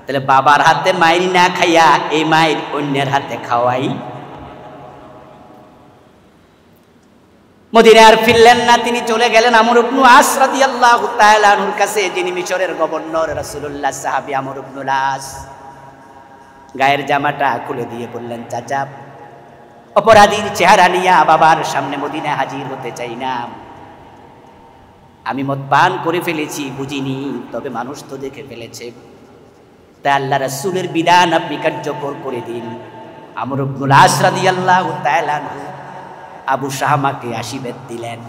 তাহলে বাবার হাতে মাইর না খাইয়া এই মাইর অন্যের হাতে খাওয়াই। মদিনায় আর ফিরলেন না, তিনি চলে গেলেন আমর ইবনে আস রাদিয়াল্লাহু তাআলা আনহুর কাছে, যিনি মিশরের গভর্নর। রাসূলুল্লাহ সাহাবী আমর ইবনে আস গায়ের জামাটা খুলে দিয়ে বললেন, চাচা, অপরাধীর চেহারা নিয়ে বাবার সামনে মদিনায় হাজির হতে চাই না। আমি মদ পান করে ফেলেছি, বুঝিনি, তবে মানুষ তো দেখে ফেলেছে, তাই আল্লাহ রাসূলের বিধান আপনি কার্যকর করে দিন। আমর ইবনে আস রাদিয়াল্লাহু তাআলা আনহু আবু শাহমাকে 80 বেত দিলেন।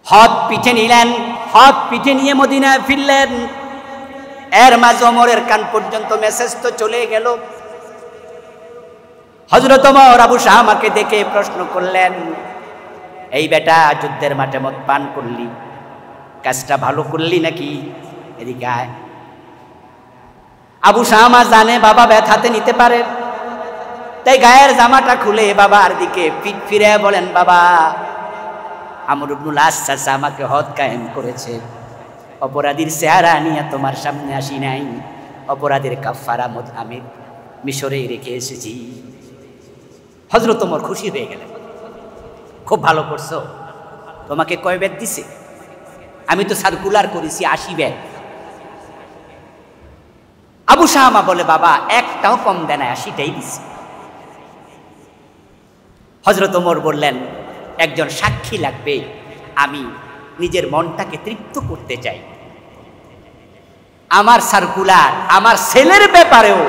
হাত পিঠে নিলেন, হাত পিঠে নিয়ে মদিনায় ফিরলেন। এর মাঝে ওমরের কান পর্যন্ত মেসেজ তো চলে গেল। হযরত ওমর আবু শামাকে দেখে প্রশ্ন করলেন, এই বেটা যুদ্ধের মাঠে মদ পান করলি, কাজটা ভালো করলি নাকি? এদিকে আয়। আবু শামা জানে বাবা ব্যথাতে নিতে পারে, তাই গায়ের জামাটা খুলে বাবার দিকে পিঠ ফিরে বলেন, বাবা আমর ইবনুল আস চাচা আমাকে হদ কায়েম করেছে, অপরাধীর চেহারা নিয়ে তোমার সামনে আসি নাই, অপরাধের কাফারা আমি মিশরেই রেখে এসেছি। হযরত ওমর খুশি হয়ে গেলেন, খুব ভালো করছো, তোমাকে কয় বেদ দিছে? আমি তো সার্কুলার করেছি 80 বেদ। আবু শামা বলে, বাবা একটাও কম দেয় না, 80টাই দিছে। হযরত ওমর বললেন, একজন সাক্ষী লাগবে, আমি নিজের মনটাকে তৃপ্ত করতে চাই। আমার সার্কুলার আমার ছেলের ব্যাপারেও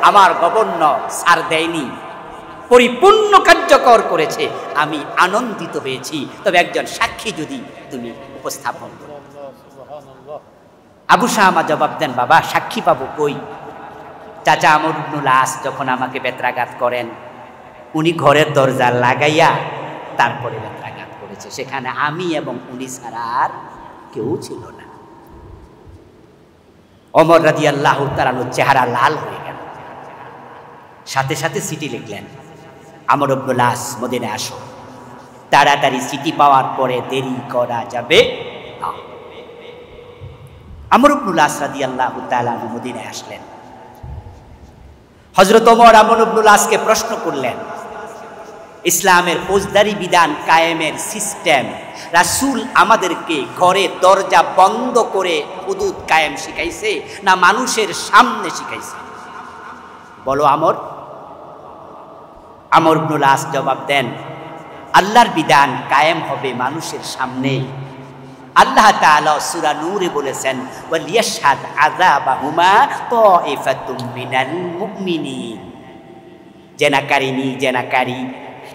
আমার গভর্নর ছাড় দেয়নি, পরিপূর্ণ কার্যকর করেছে, আমি আনন্দিত হয়েছি, তবে একজন সাক্ষী যদি তুমি উপস্থাপন করো। আবু শামা জবাব দেন, বাবা সাক্ষী পাবো কই? চাচা আমর ইবনুল আস যখন আমাকে বেত্রাঘাত করেন, উনি ঘরের দরজা লাগাইয়া তারপরে বেত্রাঘাত করেছে, সেখানে আমি এবং উনি ছাড়া আর কেউ ছিল না। ওমর রাদিয়াল্লাহু তাআলা চেহারা লাল হয়ে গেল, সাথে সাথে চিঠি লিখলেন, আমর ইবনুল আস মদিনায় আসো, তাড়াতাড়ি চিঠি পাওয়ার পরে দেরি করা যাবে না। আমর ইবনুল আস রাদিয়াল্লাহু তাআলা মদিনায় আসলেন। হযরত ওমর আমর ইবনুল আসকে প্রশ্ন করলেন, ইসলামের ফৌজদারি বিধান কায়েমের সিস্টেম রাসূল আমাদেরকে ঘরে দরজা বন্ধ করে হুদুদ কায়েম শিখাইছে না মানুষের সামনে শিখাইছে? বলো আমর। আমর ইবনুল আস জবাব দেন, আল্লাহর বিধান কায়েম হবে মানুষের সামনে। আল্লাহ তাআলা সূরা নূরে বলেছেন, ওয়ালিয়াশহাদ আযাবাহুমা তাইফাতুম মিনাল মুমিনিন। জেনাকারী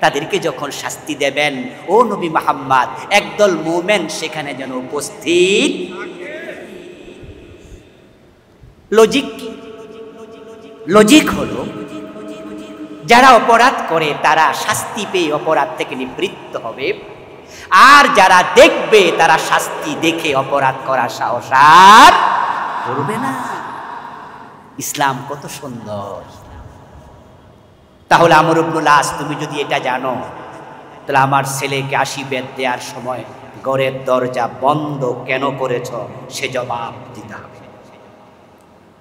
তাদেরকে যখন শাস্তি দেবেন, ও নবী মুহাম্মদ, একদল মুমিন সেখানে যেন উপস্থিত। লজিক হলো, যারা অপরাধ করে তারা শাস্তি পেয়ে অপরাধ থেকে নিবৃত্ত হবে, আর যারা দেখবে তারা শাস্তি দেখে অপরাধ করার সাহস আর করবে না। ইসলাম কত সুন্দর! তাহলে আমর ইবনুল আস, তুমি যদি এটা জানো, তাহলে আমার ছেলেকে 80 বেদ দেওয়ার সময় ঘরের দরজা বন্ধ কেন করেছ সে জবাব দিতে হবে।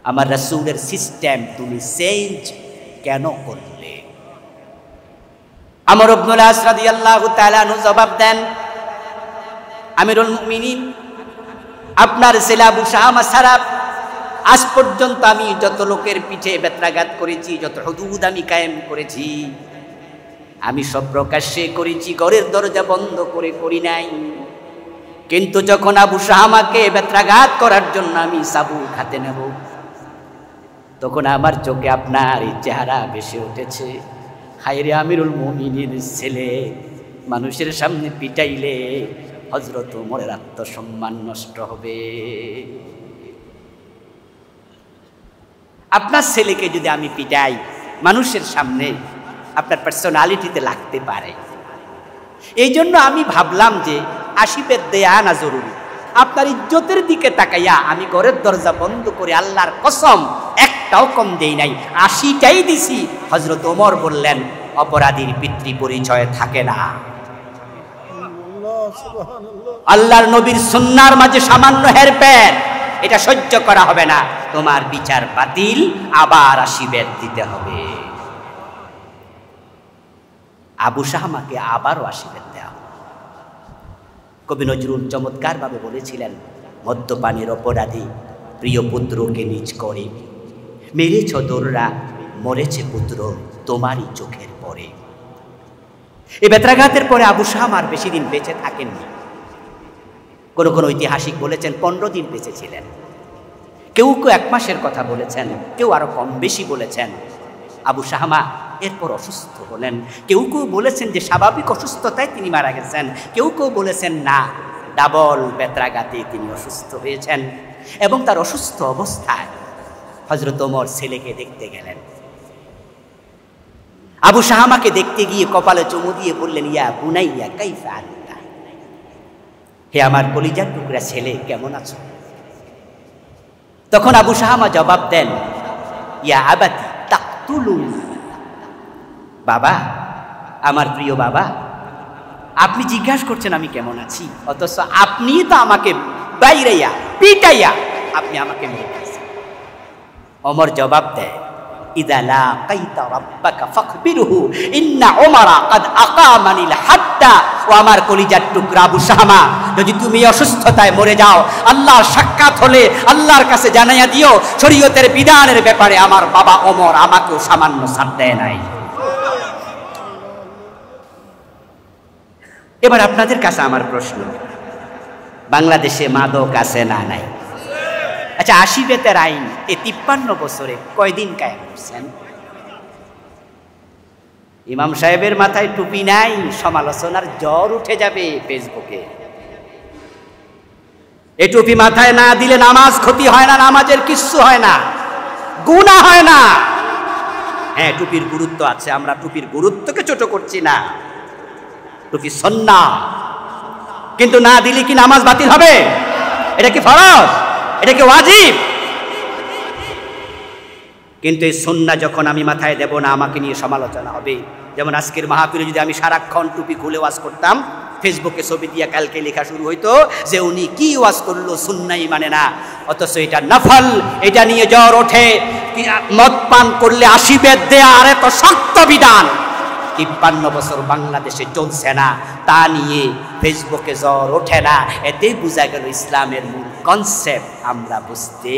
আমার রাসূলের সিস্টেম তুমি চেঞ্জ কেন করলে? আমর ইবনুল আস রাদিয়াল্লাহু তাআলা আনহু জবাব দেন, আমিরুল মুমিনিন, আপনার ছেলে আবু শামা ছাড়া আজ পর্যন্ত আমি যত লোকের পিঠে বেত্রাঘাত করেছি, যত হুদুদ আমি কায়েম করেছি, আমি সব প্রকাশ্যে করেছি, ঘরের দরজা বন্ধ করে করি নাই। কিন্তু যখন আবু শামাকে বেত্রাঘাত করার জন্য আমি চাবুক হাতে নেব, তখন আমার চোখে আপনার এই চেহারা ভেসে উঠেছে। হায়রে আমিরুল মুমিনিনের ছেলে মানুষের সামনে পিটাইলে হযরত ওমরের আত্মসম্মান নষ্ট হবে। আপনার ছেলেকে যদি আমি পিটাই মানুষের সামনে, আপনার পার্সোনালিটিতে লাগতে পারে। এই জন্য আমি ভাবলাম যে 80 বেদ দেয়া আনা জরুরি। আপনার ইজ্জতের দিকে তাকাইয়া আমি ঘরের দরজা বন্ধ করে আল্লাহর কসম একটাও কম দেই নাই, 80টাই দিছি। হযরত ওমর বললেন, অপরাধীর পিতৃ পরিচয় থাকে না। আল্লাহর নবীর সুন্নাহর মাঝে সামান্য হেরফের, এটা সহ্য করা হবে না, তোমার বিচার বাতিল, আবার 80 বেদ দিতে হবে। আবু শামাকে আবারও 80 বেদ দেওয়া। কবি নজরুল চমৎকার ভাবে বলেছিলেন, মদ্যপানের অপরাধী প্রিয় পুত্রকে নিজ করে, মেরেছ দোররা মরেছে পুত্র তোমারই চোখের পরে। এই বেত্রাঘাতের পরে আবু শামা আর বেশি দিন বেঁচে থাকেননি। কোন কোন ঐতিহাসিক বলেছেন 15 দিন বেঁচে ছিলেন, কেউ কেউ 1 মাসের কথা বলেছেন, কেউ আরো কম বেশি বলেছেন। আবু শামা এরপর অসুস্থ হলেন, কেউ কেউ বলেছেন যে স্বাভাবিক অসুস্থতায় তিনি মারা গেছেন, কেউ কেউ বলেছেন না, ডাবল বেত্রাঘাতে তিনি অসুস্থ হয়েছেন। এবং তার অসুস্থ অবস্থায় হযরত ওমর ছেলেকে দেখতে গেলেন। আবু শাহামাকে দেখতে গিয়ে কপালে চুমু দিয়ে বললেন, ইয়া বুনাইয়া কাইফা আনতা, হে আমার কলিজার টুকরা ছেলে, কেমন আছো? তখন আবু শাহামা জবাব দেন, ইয়া আবাতি তাকতুলুন, বাবা, আমার প্রিয় বাবা, আপনি জিজ্ঞাসা করছেন আমি কেমন আছি, অথচ আপনি তো আমাকে বাইরাইয়া পিটাইয়া আপনি আমাকে মেরে ফেলেছেন। ওমর জবাব দেয়, ইযা লাকাইতা রাব্বাকা ফাখবিরহু ইন্না ওমরা ক্বাদ আকামানিল হাদ্দা। ও আমার কলিজার টুকরা আবু শাহামা, যদি তুমি অসুস্থতায় মরে যাও, আল্লাহর সাক্ষাৎ হলে আল্লাহর কাছে জানাইয়া দিও, শরীয়তের বিধানের ব্যাপারে আমার বাবা ওমর আমাকেও সামান্য ছাড় দেয় নাই। এবার আপনাদের কাছে আমার প্রশ্ন, বাংলাদেশে মাদক আছে না নাই? আচ্ছা, ৮০ বেতের আইন এই ৫৩ বছরে কয়দিন কায়েম করছেন? ইমাম সাহেবের মাথায় টুপি নাই, সমালোচনার জ্বর উঠে যাবে ফেসবুকে। এই টুপি মাথায় না দিলে নামাজ ক্ষতি হয় না, নামাজের কিচ্ছু হয় না, গুনাহ হয় না। হ্যাঁ, টুপির গুরুত্ব আছে, আমরা টুপির গুরুত্বকে ছোট করছি না, টুপি সুন্নাহ, কিন্তু না দিলে কি নামাজ বাতিল হবে? এটা কি ফরজ? এটা কি ওয়াজিব? কিন্তু এই সুন্নাহ যখন আমি মাথায় দেব না, আমাকে নিয়ে সমালোচনা হবে। যেমন আজকের মাহফিলে যদি আমি সারাক্ষণ টুপি খুলে ওয়াজ করতাম, ফেসবুকে ছবি দিয়ে কালকে লেখা শুরু হইতো যে উনি কি ওয়াজ করলো, সুন্নাহই মানে না, অথচ এটা নফল, এটা নিয়ে জ্বর ওঠে। মদ পান করলে ৮০ বেত দেয়া, আর এত শক্ত বিধান ৫৩ বছর বাংলাদেশে চলছে না, তা নিয়ে ফেসবুকে জ্বর ওঠে না। এতেই বোঝা গেল ইসলামের মূল কনসেপ্ট আমরা বুঝতে।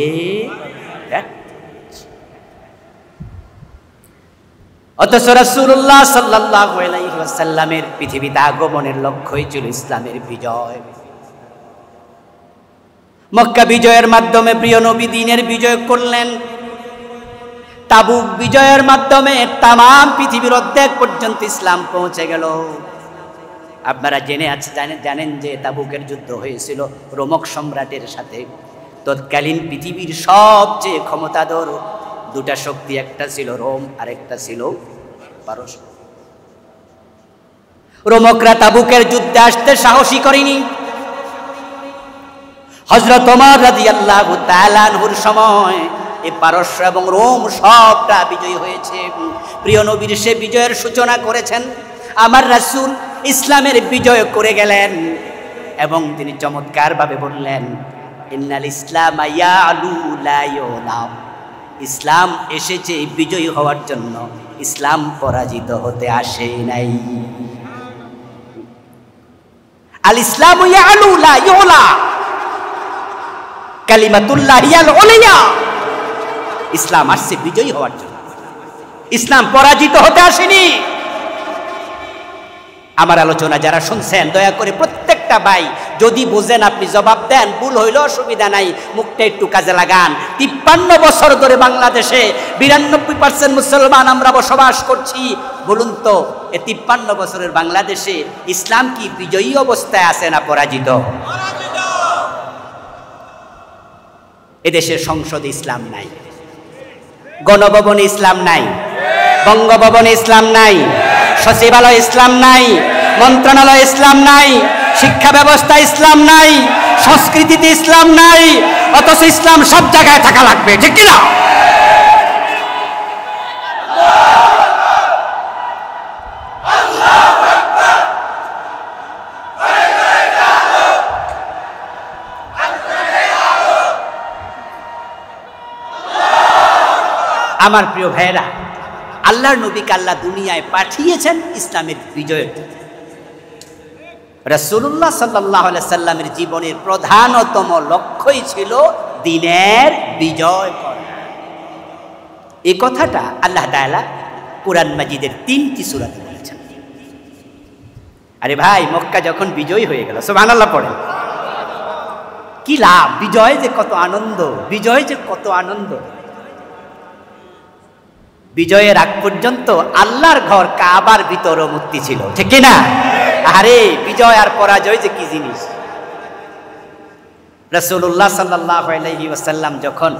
অথচ রাসূলুল্লাহ সাল্লাল্লাহু আলাইহি ওয়াসাল্লামের পৃথিবীতে আগমনের লক্ষ্যই ছিল ইসলামের বিজয়। মক্কা বিজয়ের মাধ্যমে প্রিয় নবী দ্বীনের বিজয় করলেন। তাবুক বিজয়ের মাধ্যমে তামাম পৃথিবীর অর্ধেক পর্যন্ত ইসলাম পৌঁছে গেল। আপনারা জানেন যে তাবুকের যুদ্ধ হয়েছিল রোমক সম্রাটের সাথে। তৎকালীন পৃথিবীর সবচেয়ে ক্ষমতাধর দুটা শক্তি, একটা ছিল রোম আর একটা ছিল পারস্য। রোমকরা তাবুকের যুদ্ধে আসতে সাহসী করেনি। হযরত ওমর রাদিয়াল্লাহু তাআলা আনহুর সময় এই পারস্য এবং রোম সবটা বিজয়ী হয়েছে। প্রিয় নবীর সে বিজয়ের সূচনা করেছেন আমার রাসূল, ইসলামের বিজয় করে গেলেন এবং তিনি চমৎকারভাবে বললেন, ইন্নাল ইসলাম ইয়ালু লা ইউলা। ইসলাম এসেছে বিজয়ী হওয়ার জন্য, ইসলাম পরাজিত হতে আসে নাই। আল ইসলামু ইয়ালু লা ইউলা, কালিমাতুল্লাহ হিয়াল উলিয়া। ইসলাম আসছে বিজয়ী হওয়ার জন্য, ইসলাম পরাজিত হতে আসেনি। আমার আলোচনা যারা শুনছেন, দয়া করে প্রত্যেকটা ভাই যদি বুঝেন আপনি জবাব দেন, ভুল হইলেও অসুবিধা নাই, মুখটা একটু কাজে লাগান। ৫৩ বছর ধরে বাংলাদেশে ৯২% মুসলমান আমরা বসবাস করছি। বলুন তো, এই ৫৩ বছরের বাংলাদেশে ইসলাম কি বিজয়ী অবস্থায় আছে না পরাজিত? এদেশের সংসদে ইসলাম নাই, গণভবনে ইসলাম নাই, বঙ্গভবনে ইসলাম নাই, সচিবালয় ইসলাম নাই, মন্ত্রণালয় ইসলাম নাই, শিক্ষা ব্যবস্থা ইসলাম নাই, সংস্কৃতিতে ইসলাম নাই, অথচ ইসলাম সব জায়গায় থাকা লাগবে, ঠিক কিনা? আমার প্রিয় ভাইয়েরা, আল্লাহর নবীকে আল্লাহ দুনিয়ায় পাঠিয়েছেন ইসলামের বিজয়ের জন্য। রাসূলুল্লাহ সাল্লাল্লাহু আলাইহি সাল্লামের জীবনের প্রধানতম লক্ষ্যই ছিল দ্বীনের বিজয় করা। এই কথাটা আল্লাহ তাআলা কুরআন মাজিদের ৩টি সূরাতে বলেছেন। আরে ভাই, মক্কা যখন বিজয় হয়ে গেল, সুবহানাল্লাহ পড়েন, কি লাভ! বিজয় যে কত আনন্দ, বিজয় যে কত আনন্দ। বিজয়ের আগ পর্যন্ত আল্লাহর ঘর কাবার ভিতরও মূর্তি ছিল, ঠিক না? আরে বিজয় আর পরাজয় যে কি জিনিস! রাসূলুল্লাহ সাল্লাল্লাহু আলাইহি ওয়াসাল্লাম যখন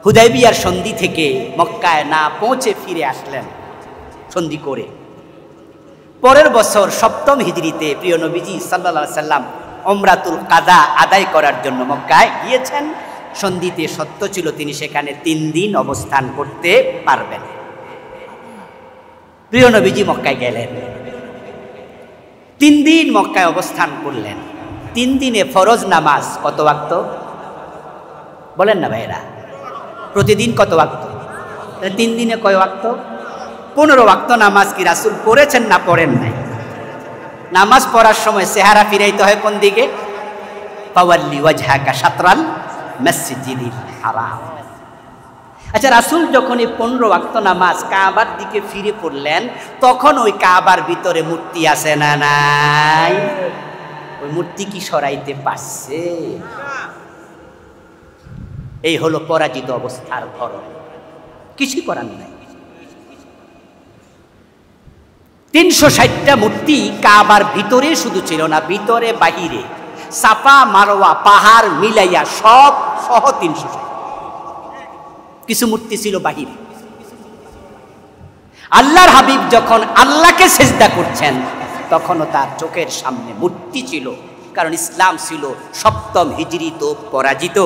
হুদাইবিয়ার সন্ধি থেকে মক্কায় না পৌঁছে ফিরে আসলেন সন্ধি করে। পরের বছর 7ম হিজরিতে প্রিয় নবীজি সাল্লাল্লাহু আলাইহি সাল্লাম উমরাতুল কাদা আদায় করার জন্য মক্কায় গিয়েছেন। সন্ধিতে সত্য ছিল তিনি সেখানে 3 দিন অবস্থান করতে পারবেন। প্রিয় নবীজি মক্কায় গেলেন, 3 দিন মক্কায় অবস্থান করলেন। 3 দিনে ফরজ নামাজ কত ওয়াক্ত বলেন না ভাইরা? প্রতিদিন কত ওয়াক্ত? 3 দিনে কয় ওয়াক্ত? 15 ওয়াক্ত নামাজ কি রাসূল পড়েছেন না পড়েন নাই? নামাজ পড়ার সময় চেহারা ফিরাইতে হয় কোন দিকে? ফাওয়াল্লি ওয়াজহাকা শাতরাল মসজিদিল হারাম। আচ্ছা, রাসূল যখন এই 15 ওয়াক্ত নামাজ কাবার দিকে ফিরে পড়লেন, তখন ওই কাবার ভিতরে মূর্তি আছে না নাই? ওই মূর্তি কি সরাইতে পারছে? এই হলো পরাজিত অবস্থার ধরন, কিছু করার নাই। 360টা মূর্তি কাবার ভিতরে শুধু ছিল না, ভিতরে বাহিরে সাফা মারওয়া পাহাড় মিলাইয়া সব সহ 360। কিছু মূর্তি ছিল বাহিরে। আল্লাহর হাবিব যখন আল্লাহকে সেজদা করছেন, তখনও তার চোখের সামনে মূর্তি ছিল, কারণ ইসলাম ছিল 7ম হিজরিত পরাজিত।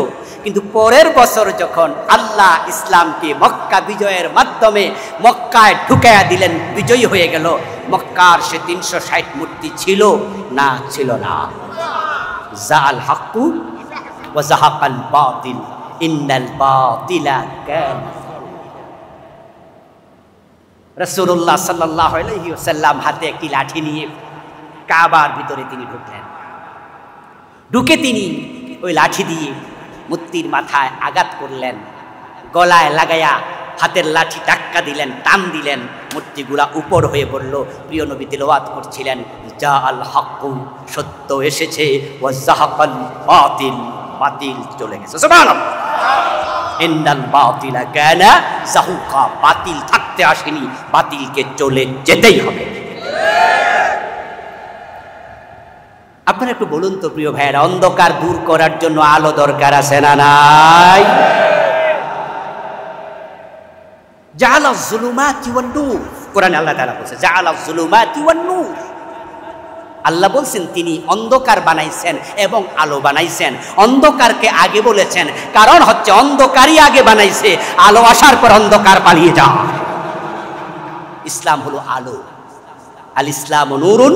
কিন্তু পরের বছর যখন আল্লাহ ইসলামকে মক্কা বিজয়ের মাধ্যমে মক্কায় ঢুকাইয়া দিলেন, বিজয়ী হয়ে গেল, মক্কার সে 360 মূর্তি ছিল না? ছিল না। জাআল হাক্কু ওয়া যাহাকাল বাতিল ইন্নাল বাতিলা কানা। রাসূলুল্লাহ সাল্লাল্লাহু আলাইহি ওয়াসাল্লাম হাতে একটি লাঠি নিয়ে কাবার ভিতরে তিনি ঢুকলেন। ঢুকে তিনি ওই লাঠি দিয়ে মূর্তির মাথায় আঘাত করলেন, গলায় লাগাইয়া হাতের লাঠি ধাক্কা দিলেন, টান দিলেন, মূর্তিগুলা উপর হয়ে পড়ল। প্রিয় নবী তিলাওয়াত করছিলেন, জাআল হাক্কু, সত্য এসেছে, ওয়া যাহাকাল বাতিল, বাতিল চলে গেছে। সুবহানাল্লাহ। ইন্নাল বাতিলা কানা যাহুকা, বাতিল থাকতে আসেনি, বাতিলকে চলে যেতেই হবে। আপনারা একটু বলুন তো প্রিয় ভাইয়েরা, অন্ধকার দূর করার জন্য আলো দরকার আছে না নাই? জাআলাজ যুলুমাতি ওয়ান নূর, কোরআনে আল্লাহ তাআলা বলেছে জাআলাজ যুলুমাতি ওয়ান নূর। আল্লাহ বলছেন তিনি অন্ধকার বানাইছেন এবং আলো বানাইছেন। অন্ধকারকে আগে বলেছেন, কারণ হচ্ছে অন্ধকারই আগে বানাইছে, আলো আসার পর অন্ধকার পালিয়ে যায়। ইসলাম হলো আলো। আল ইসলামু নূরুন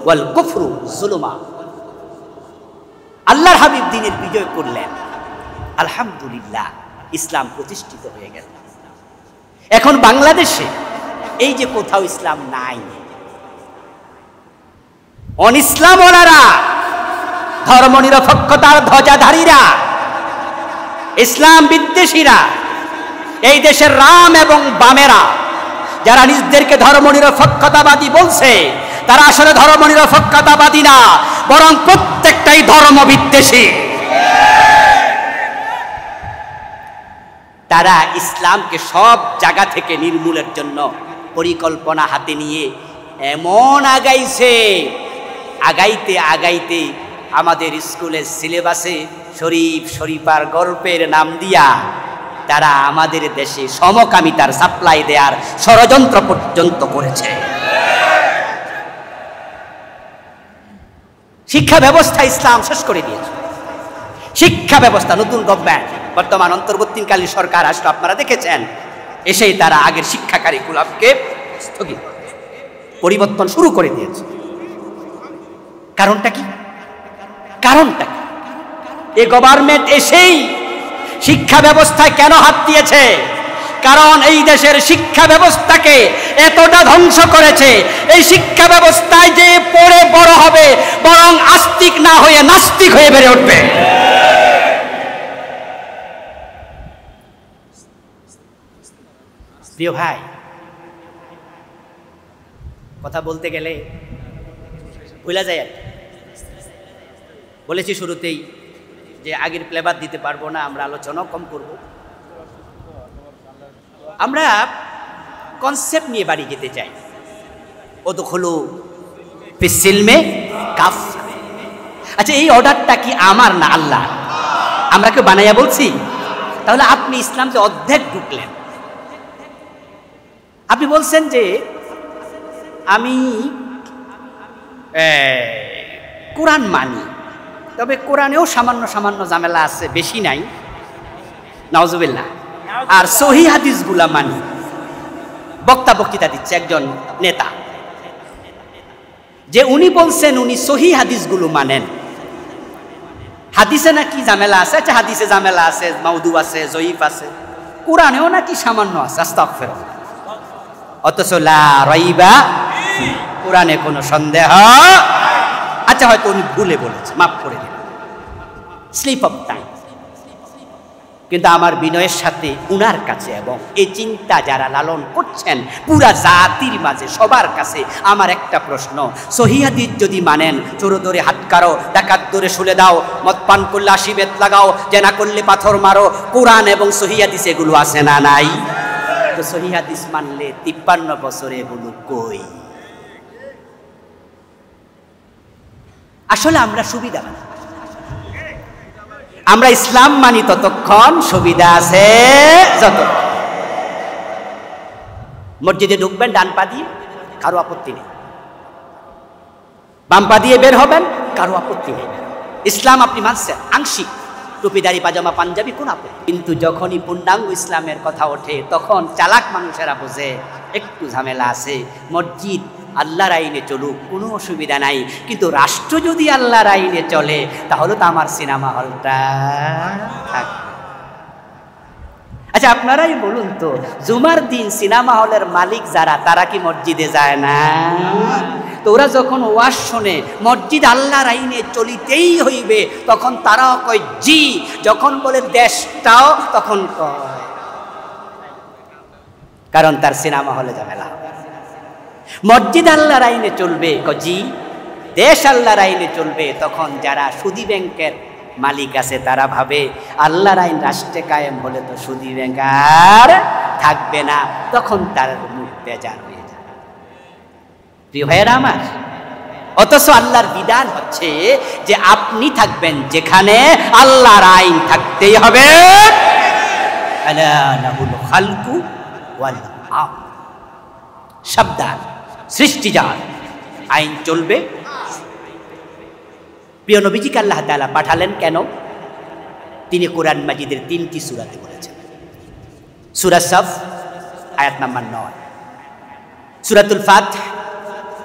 ওয়াল কুফরু যুলুমা। আল্লাহর হাবিব দ্বীনের বিজয় করলেন, আলহামদুলিল্লাহ, ইসলাম প্রতিষ্ঠিত হয়ে গেল। এখন বাংলাদেশে এই যে কোথাও ইসলাম নাই, অনিসলাম ওনারা, ধর্মনিরপেক্ষতার ধ্বজাধারীরা, ইসলাম বিদ্বেষীরা, এই দেশের রাম এবং বামেরা যারা নিজেদেরকে ধর্মনিরপেক্ষতাবাদী বলছে, তারা আসলে ধর্মনিরপেক্ষতাবাদী না, বরং প্রত্যেকটাই ধর্ম বিদ্বেষী। তারা ইসলামকে সব জায়গা থেকে নির্মূলের জন্য পরিকল্পনা হাতে নিয়ে এমন আগাইছে, আগাইতে আগাইতে আমাদের স্কুলের সিলেবাসে শরীফ শরীফার গল্পের নাম দিয়া তারা আমাদের দেশে সমকামিতার সাপ্লাই দেওয়ার ষড়যন্ত্র পর্যন্ত করেছে। শিক্ষা ব্যবস্থা ইসলাম শেষ করে দিয়েছে। শিক্ষা ব্যবস্থা, নতুন গভর্নমেন্ট, বর্তমান অন্তর্বর্তীকালীন সরকার আসলো, আপনারা দেখেছেন, এসেই তারা আগের শিক্ষা কারিকুলামকে স্থগিত, পরিবর্তন শুরু করে দিয়েছে। কারণটা কি? কারণটা কি? এই গভর্নমেন্ট এসেই শিক্ষা ব্যবস্থায় কেন হাত দিয়েছে? কারণ এই দেশের শিক্ষা ব্যবস্থাকে এতটা ধ্বংস করেছে, এই শিক্ষা ব্যবস্থায় যে পড়ে বড় হবে, বরং আস্তিক না হয়ে নাস্তিক হয়ে বেড়ে উঠবে। প্রিয় ভাই, কথা বলতে গেলে ভুলা যায়। আর বলেছি শুরুতেই যে আগের প্লেবার দিতে পারবো না, আমরা আলোচনাও কম করব। আমরা কনসেপ্ট নিয়ে বাড়ি যেতে চাই। ওদখুলু ফিস-সিলমে কাফা। আচ্ছা, এই অর্ডারটা কি আমার না আল্লাহ? আমরা কেউ বানাইয়া বলছি? তাহলে আপনি ইসলামকে অর্ধেক ঢুকলেন। আপনি বলছেন যে আমি কোরআন মানি, তবে কোরআনেও সামান্য সামান্য ঝামেলা আছে, বেশি নাই, নাউজুবিল্লাহ। আর সহিহ হাদিসগুলা মানি। বক্তৃতা দিচ্ছে একজন নেতা, যে উনি বলছেন উনি সহিহ হাদিসগুলো মানেন, হাদিসে নাকি ঝামেলা আছে। আচ্ছা, হাদিসে ঝামেলা আছে, মাউদু আছে, জয়ীফ আছে, কোরআনেও নাকি সামান্য আছে, আস্তাগফিরুল্লাহ। অথচ লা রাইবা কোরআনে কোনো সন্দেহ। আচ্ছা, হয়তো উনি ভুলে বলেছে, মাফ করে দিন, স্লিপ অফ টাইম। কিন্তু আমার বিনয়ের সাথে উনার কাছে এবং এই চিন্তা যারা লালন করছেন পুরা জাতির মাঝে, সবার কাছে আমার একটা প্রশ্ন, সহিহ হাদিস যদি মানেন, চোর ধরে হাত কারো, ডাকাত ধরে শুলে দাও, মদ পান করলে 80 বেত লাগাও, জেনা করলে পাথর মারো, কোরআন এবং সহিহ হাদিস এগুলো আছে না নাই? তো সহিহ হাদিস মানলে 53 বছরে এগুলো কই? আসলে আমরা সুবিধা মানি, আমরা ইসলাম মানি ততক্ষণ, সুবিধা আছে যতক্ষণ। মসজিদে ঢুকবেন ডান পা দিয়ে, কারো আপত্তি নেই। বাম পা দিয়ে বের হবেন, কারো আপত্তি নেই। ইসলাম আপনি মানছেন আংশিক, টুপিদারি পাজামা পাঞ্জাবি, কোন আপত্তি। কিন্তু যখনই পূর্ণাঙ্গ ইসলামের কথা ওঠে তখন চালাক মানুষেরা বোঝে একটু ঝামেলা আছে। মসজিদ আল্লাহর আইনে চলুক, কোনো অসুবিধা নাই, কিন্তু রাষ্ট্র যদি আল্লাহর আইনে চলে তাহলে তো আমার সিনেমা হলটা থাকবে। আচ্ছা, আপনারাই বলুন তো, জুমার দিন সিনেমা হলের মালিক যারা, তারা কি মসজিদে যায় না? তো ওরা যখন ওয়াজ শোনে মসজিদ আল্লাহর আইনে চলিতেই হইবে, তখন তারাও কয় জি। যখন বলে দেশটাও, তখন কয়, কারণ তার সিনেমা হলে ঝামেলা হবে। মসজিদ আল্লাহর আইনে চলবে, জি। দেশ আল্লাহর আইনে চলবে, তখন যারা সুদী ব্যাংকের মালিক আছে তারা ভাবে আল্লাহর আইন রাষ্ট্রে কায়েম হলে তো সুদী ব্যাংক আর থাকবে না, তখন তার মুখ বেজার হয়ে যাবে। প্রিয় ভাইয়েরা আমার, অথচ আল্লাহর বিধান হচ্ছে যে আপনি থাকবেন যেখানে আল্লাহর আইন থাকতেই হবে। আলা লাহুল খালকু ওয়াল আমর, সাবধান, সৃষ্টি যার, আইন চলবে। প্রিয় নবীজিকে আল্লাহ তাআলা পাঠালেন কেন? তিনি কোরআন মাজিদের 3টি সূরাতে বলেছেন। সূরা সাফ আয়াত নাম্বার 9, সূরাতুল ফাতহ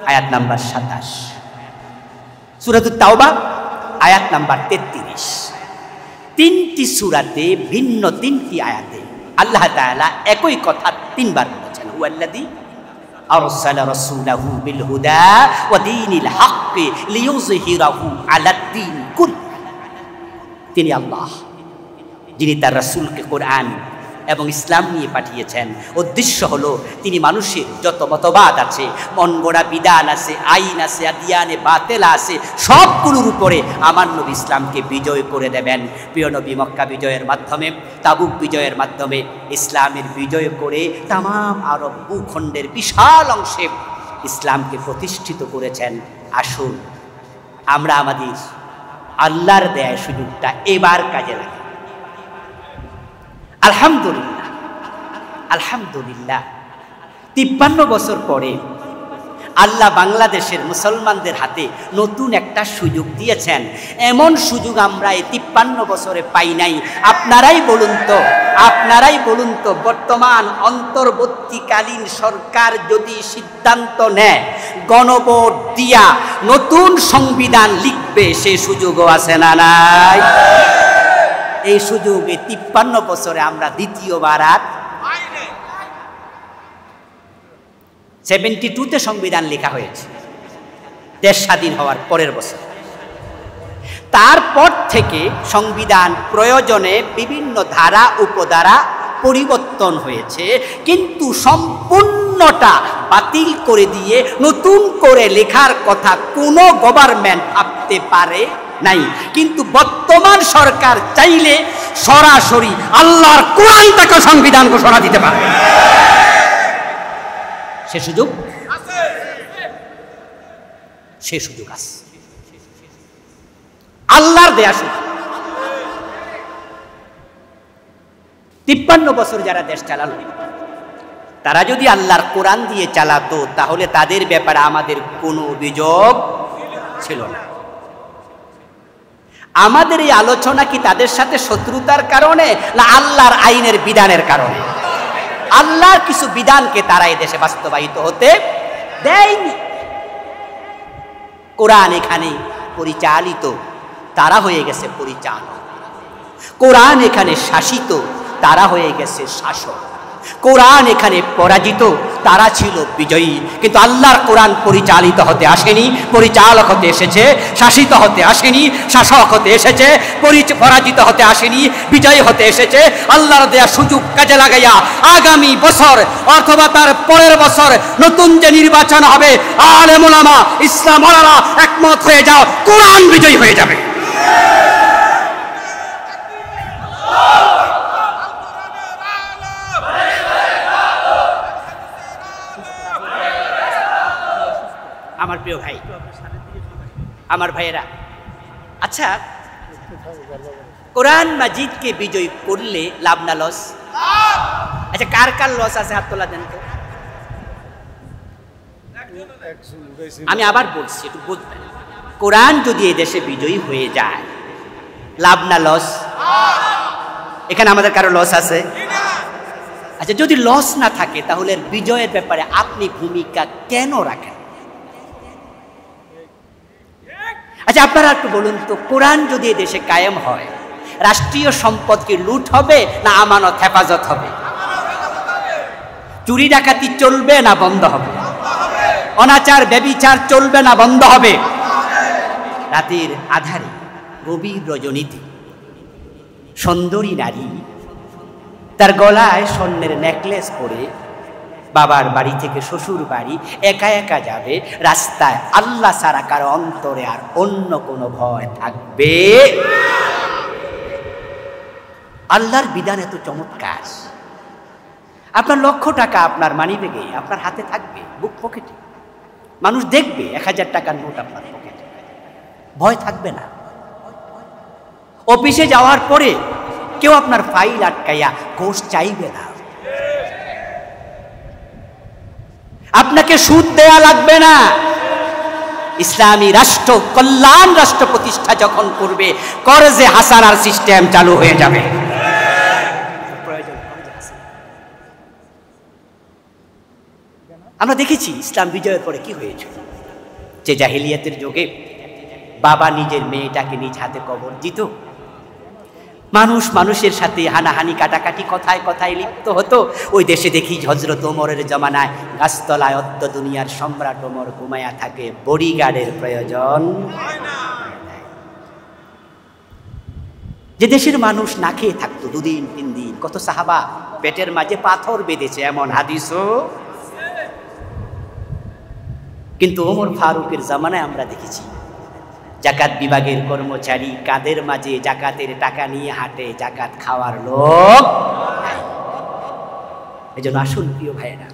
আয়াত নাম্বার 27, সূরাতুত তাওবা আয়াত নাম্বার 33। 3টি সূরাতে ভিন্ন 3টি আয়াতে আল্লাহ তাআলা একই কথা 3বার বলেছেন। হুয়াল্লাযী আরসালা রাসূলাহু বিল হুদা ওয়া দীনিল হাক্কি লিইয়ুযহিরাহু আলাদ দীন কুল্লিহি। তিনি আল্লাহ, যিনি তার রাসূলকে কোরআন এবং ইসলাম নিয়ে পাঠিয়েছেন। উদ্দেশ্য হলো তিনি মানুষের যত মতবাদ আছে, মন গড়া বিধান আছে, আইন আছে, আদিয়ানে বাতেলা আছে, সবগুলোর উপরে আমার নবী ইসলামকে বিজয় করে দেবেন। প্রিয় নবী মক্কা বিজয়ের মাধ্যমে, তাবুক বিজয়ের মাধ্যমে ইসলামের বিজয় করে তামাম আরব ভূখণ্ডের বিশাল অংশে ইসলামকে প্রতিষ্ঠিত করেছেন। আসুন আমরা আমাদের আল্লাহর দেয়া সুযোগটা এবার কাজে লাগাই। আলহামদুলিল্লাহ, আলহামদুলিল্লাহ, 53 বছর পরে আল্লাহ বাংলাদেশের মুসলমানদের হাতে নতুন একটা সুযোগ দিয়েছেন। এমন সুযোগ আমরা এই 53 বছরে পাই নাই। আপনারাই বলুন তো বর্তমান অন্তর্বর্তীকালীন সরকার যদি সিদ্ধান্ত নেয় গণভোট দিয়া নতুন সংবিধান লিখবে, সেই সুযোগও আছে না নাই? এই সুযোগ এই 53 বছরে আমরা দ্বিতীয়বার আর 72তে সংবিধান লেখা হয়েছে, দেশ স্বাধীন হওয়ার পরের বছর। তারপর থেকে সংবিধান প্রয়োজনে বিভিন্ন ধারা উপধারা পরিবর্তন হয়েছে, কিন্তু সম্পূর্ণটা বাতিল করে দিয়ে নতুন করে লেখার কথা কোনো গভর্নমেন্ট ভাবতে পারে নাই। কিন্তু বর্তমান সরকার চাইলে সরাসরি আল্লাহর কোরআনটাকে সংবিধান ঘোষণা দিতে পারে। সে সুযোগ আছে, আল্লাহর দেয়া সুযোগ। 53 বছর যারা দেশ চালালো, তারা যদি আল্লাহর কোরআন দিয়ে চালাতো তাহলে তাদের ব্যাপারে আমাদের কোনো অভিযোগ ছিল না। আমাদের এই আলোচনা কি তাদের সাথে শত্রুতার কারণে না আল্লাহর আইনের বিধানের কারণে? আল্লাহর কিছু বিধানকে তারা এই দেশে বাস্তবায়িত হতে দেয়নি। কোরআন এখানে পরিচালিত, তারা হয়ে গেছে পরিচালক। কোরআন এখানে শাসিত, তারা হয়ে গেছে শাসক। কোরআন এখানে পরাজিত, তারা ছিল বিজয়ী। কিন্তু আল্লাহর কোরআন পরিচালিত হতে আসেনি, পরিচালক হতে এসেছে। শাসিত হতে আসেনি, শাসক হতে এসেছে। পরাজিত হতে আসেনি, বিজয়ী হতে এসেছে। আল্লাহর দেয়া সুযোগ কাজে লাগাইয়া আগামী বছর অথবা তার পরের বছর নতুন যে নির্বাচন হবে, আলেম ওলামা ইসলাম ওলামা একমত হয়ে যাও, কোরআন বিজয়ী হয়ে যাবে। আমার প্রিয় ভাই, আমার ভাইয়েরা, আচ্ছা কোরআন মাজিদকে বিজয়ী করলে লাভ না লস? আচ্ছা কার কার লস আছে হাত তোলা দেন তো। আমি আবার বলছি, একটু বুঝবেন। কোরআন যদি এই দেশে বিজয়ী হয়ে যায়, লাভ না লস? এখানে আমাদের কারো লস আছে? আচ্ছা যদি লস না থাকে তাহলে বিজয়ের ব্যাপারে আপনি ভূমিকা কেন রাখেন? আচ্ছা আপনারা একটু বলুন তো, কোরআন যদি এই দেশে কায়েম হয়, রাষ্ট্রীয় সম্পদ কি লুট হবে না আমানত হেফাজত হবে? চুরি ডাকাতি চলবে না বন্ধ হবে? অনাচার ব্যভিচার চলবে না বন্ধ হবে? রাতের আধারে গভীর রজনীতে সুন্দরী নারী তার গলায় স্বর্ণের নেকলেস পরে বাবার বাড়ি থেকে শ্বশুর বাড়ি একা একা যাবে, রাস্তায় আল্লাহ ছাড়া কারো অন্তরে আর অন্য কোনো ভয় থাকবে? আল্লাহর বিধান এত চমৎকার। আপনার লক্ষ টাকা আপনার মানিব্যাগে, আপনার হাতে থাকবে, বুক পকেটে, মানুষ দেখবে 1000 টাকার নোট আপনার পকেটে, ভয় থাকবে না। অফিসে যাওয়ার পরে কেউ আপনার ফাইল আটকাইয়া ঘোষ চাইবে না। আপনাকে সুদ দেয়া লাগবে না। ইসলামী রাষ্ট্র, কল্যাণ রাষ্ট্র প্রতিষ্ঠা যখন করবে, করজে হাসানার সিস্টেম চালু হয়ে যাবে। আমরা দেখেছি ইসলাম বিজয়ের পরে কি হয়েছিল। যে জাহিলিয়াতের যুগে বাবা নিজের মেয়েটাকে নিজ হাতে কবর দিত, মানুষ মানুষের সাথে হানাহানি কাটাকাটি কথায় কথায় লিপ্ত হতো। ওই দেশে দেখি হযরত ওমরের জমানায় গাছতলায় অদ্য দুনিয়ার সম্রাট ওমর ঘুমায়া থাকে, বডিগার্ডের প্রয়োজন। যে দেশের মানুষ না খেয়ে থাকতো 2 দিন 3 দিন, কত সাহাবা পেটের মাঝে পাথর বেঁধেছে, এমন হাদিসও। কিন্তু ওমর ফারুকের জামানায় আমরা দেখেছি জাকাত বিভাগের কর্মচারী কাদের মাঝে জাকাতের টাকা নিয়ে হাঁটে, জাকাত খাওয়ার লোক নাই। এই জন্য আসুন প্রিয় ভাইয়েরা,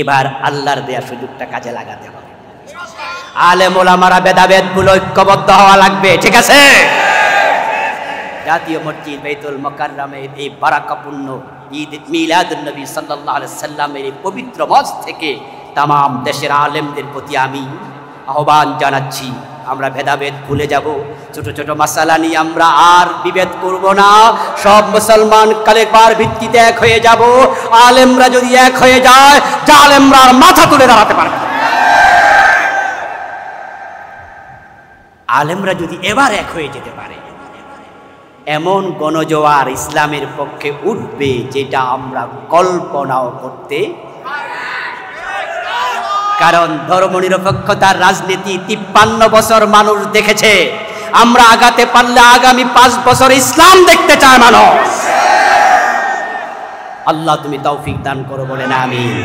এবার আল্লাহর দেয়া সুযোগটা কাজে লাগাতে হবে। আলেম ওলামারা ভেদাভেদ গুলো ঐক্যবদ্ধ হওয়া লাগবে, ঠিক আছে? জাতীয় মসজিদ বাইতুল মুকাররমের এই বারাকাপূর্ণ ঈদ মিলাদুন নবী সাল্লাল্লাহু আলাইহি সাল্লামের এই পবিত্র মঞ্চ থেকে তামাম দেশের আলেমদের প্রতি আমি আহ্বান জানাচ্ছি, আমরা ভেদাভেদ ভুলে যাব। ছোট ছোট মাসালা নিয়ে আমরা আর বিভেদ করব না। সব মুসলমান কালেবার ভিত্তিতে এক হয়ে যাব। আলেমরা যদি এক হয়ে যায়, জালেমরা আর মাথা তুলে দাঁড়াতে পারবে না। আলেমরা যদি এবার এক হয়ে যেতে পারে, এমন গণজোয়ার ইসলামের পক্ষে উঠবে যেটা আমরা কল্পনাও করতে। কারণ ধর্মনিরপেক্ষতার রাজনীতি 53 বছর মানুষ দেখেছে। আমরা আগাতে পারলে আগামী 5 বছর ইসলাম দেখতে চায় মানুষ। আল্লাহ তুমি তৌফিক দান করো, বলেন আমিন।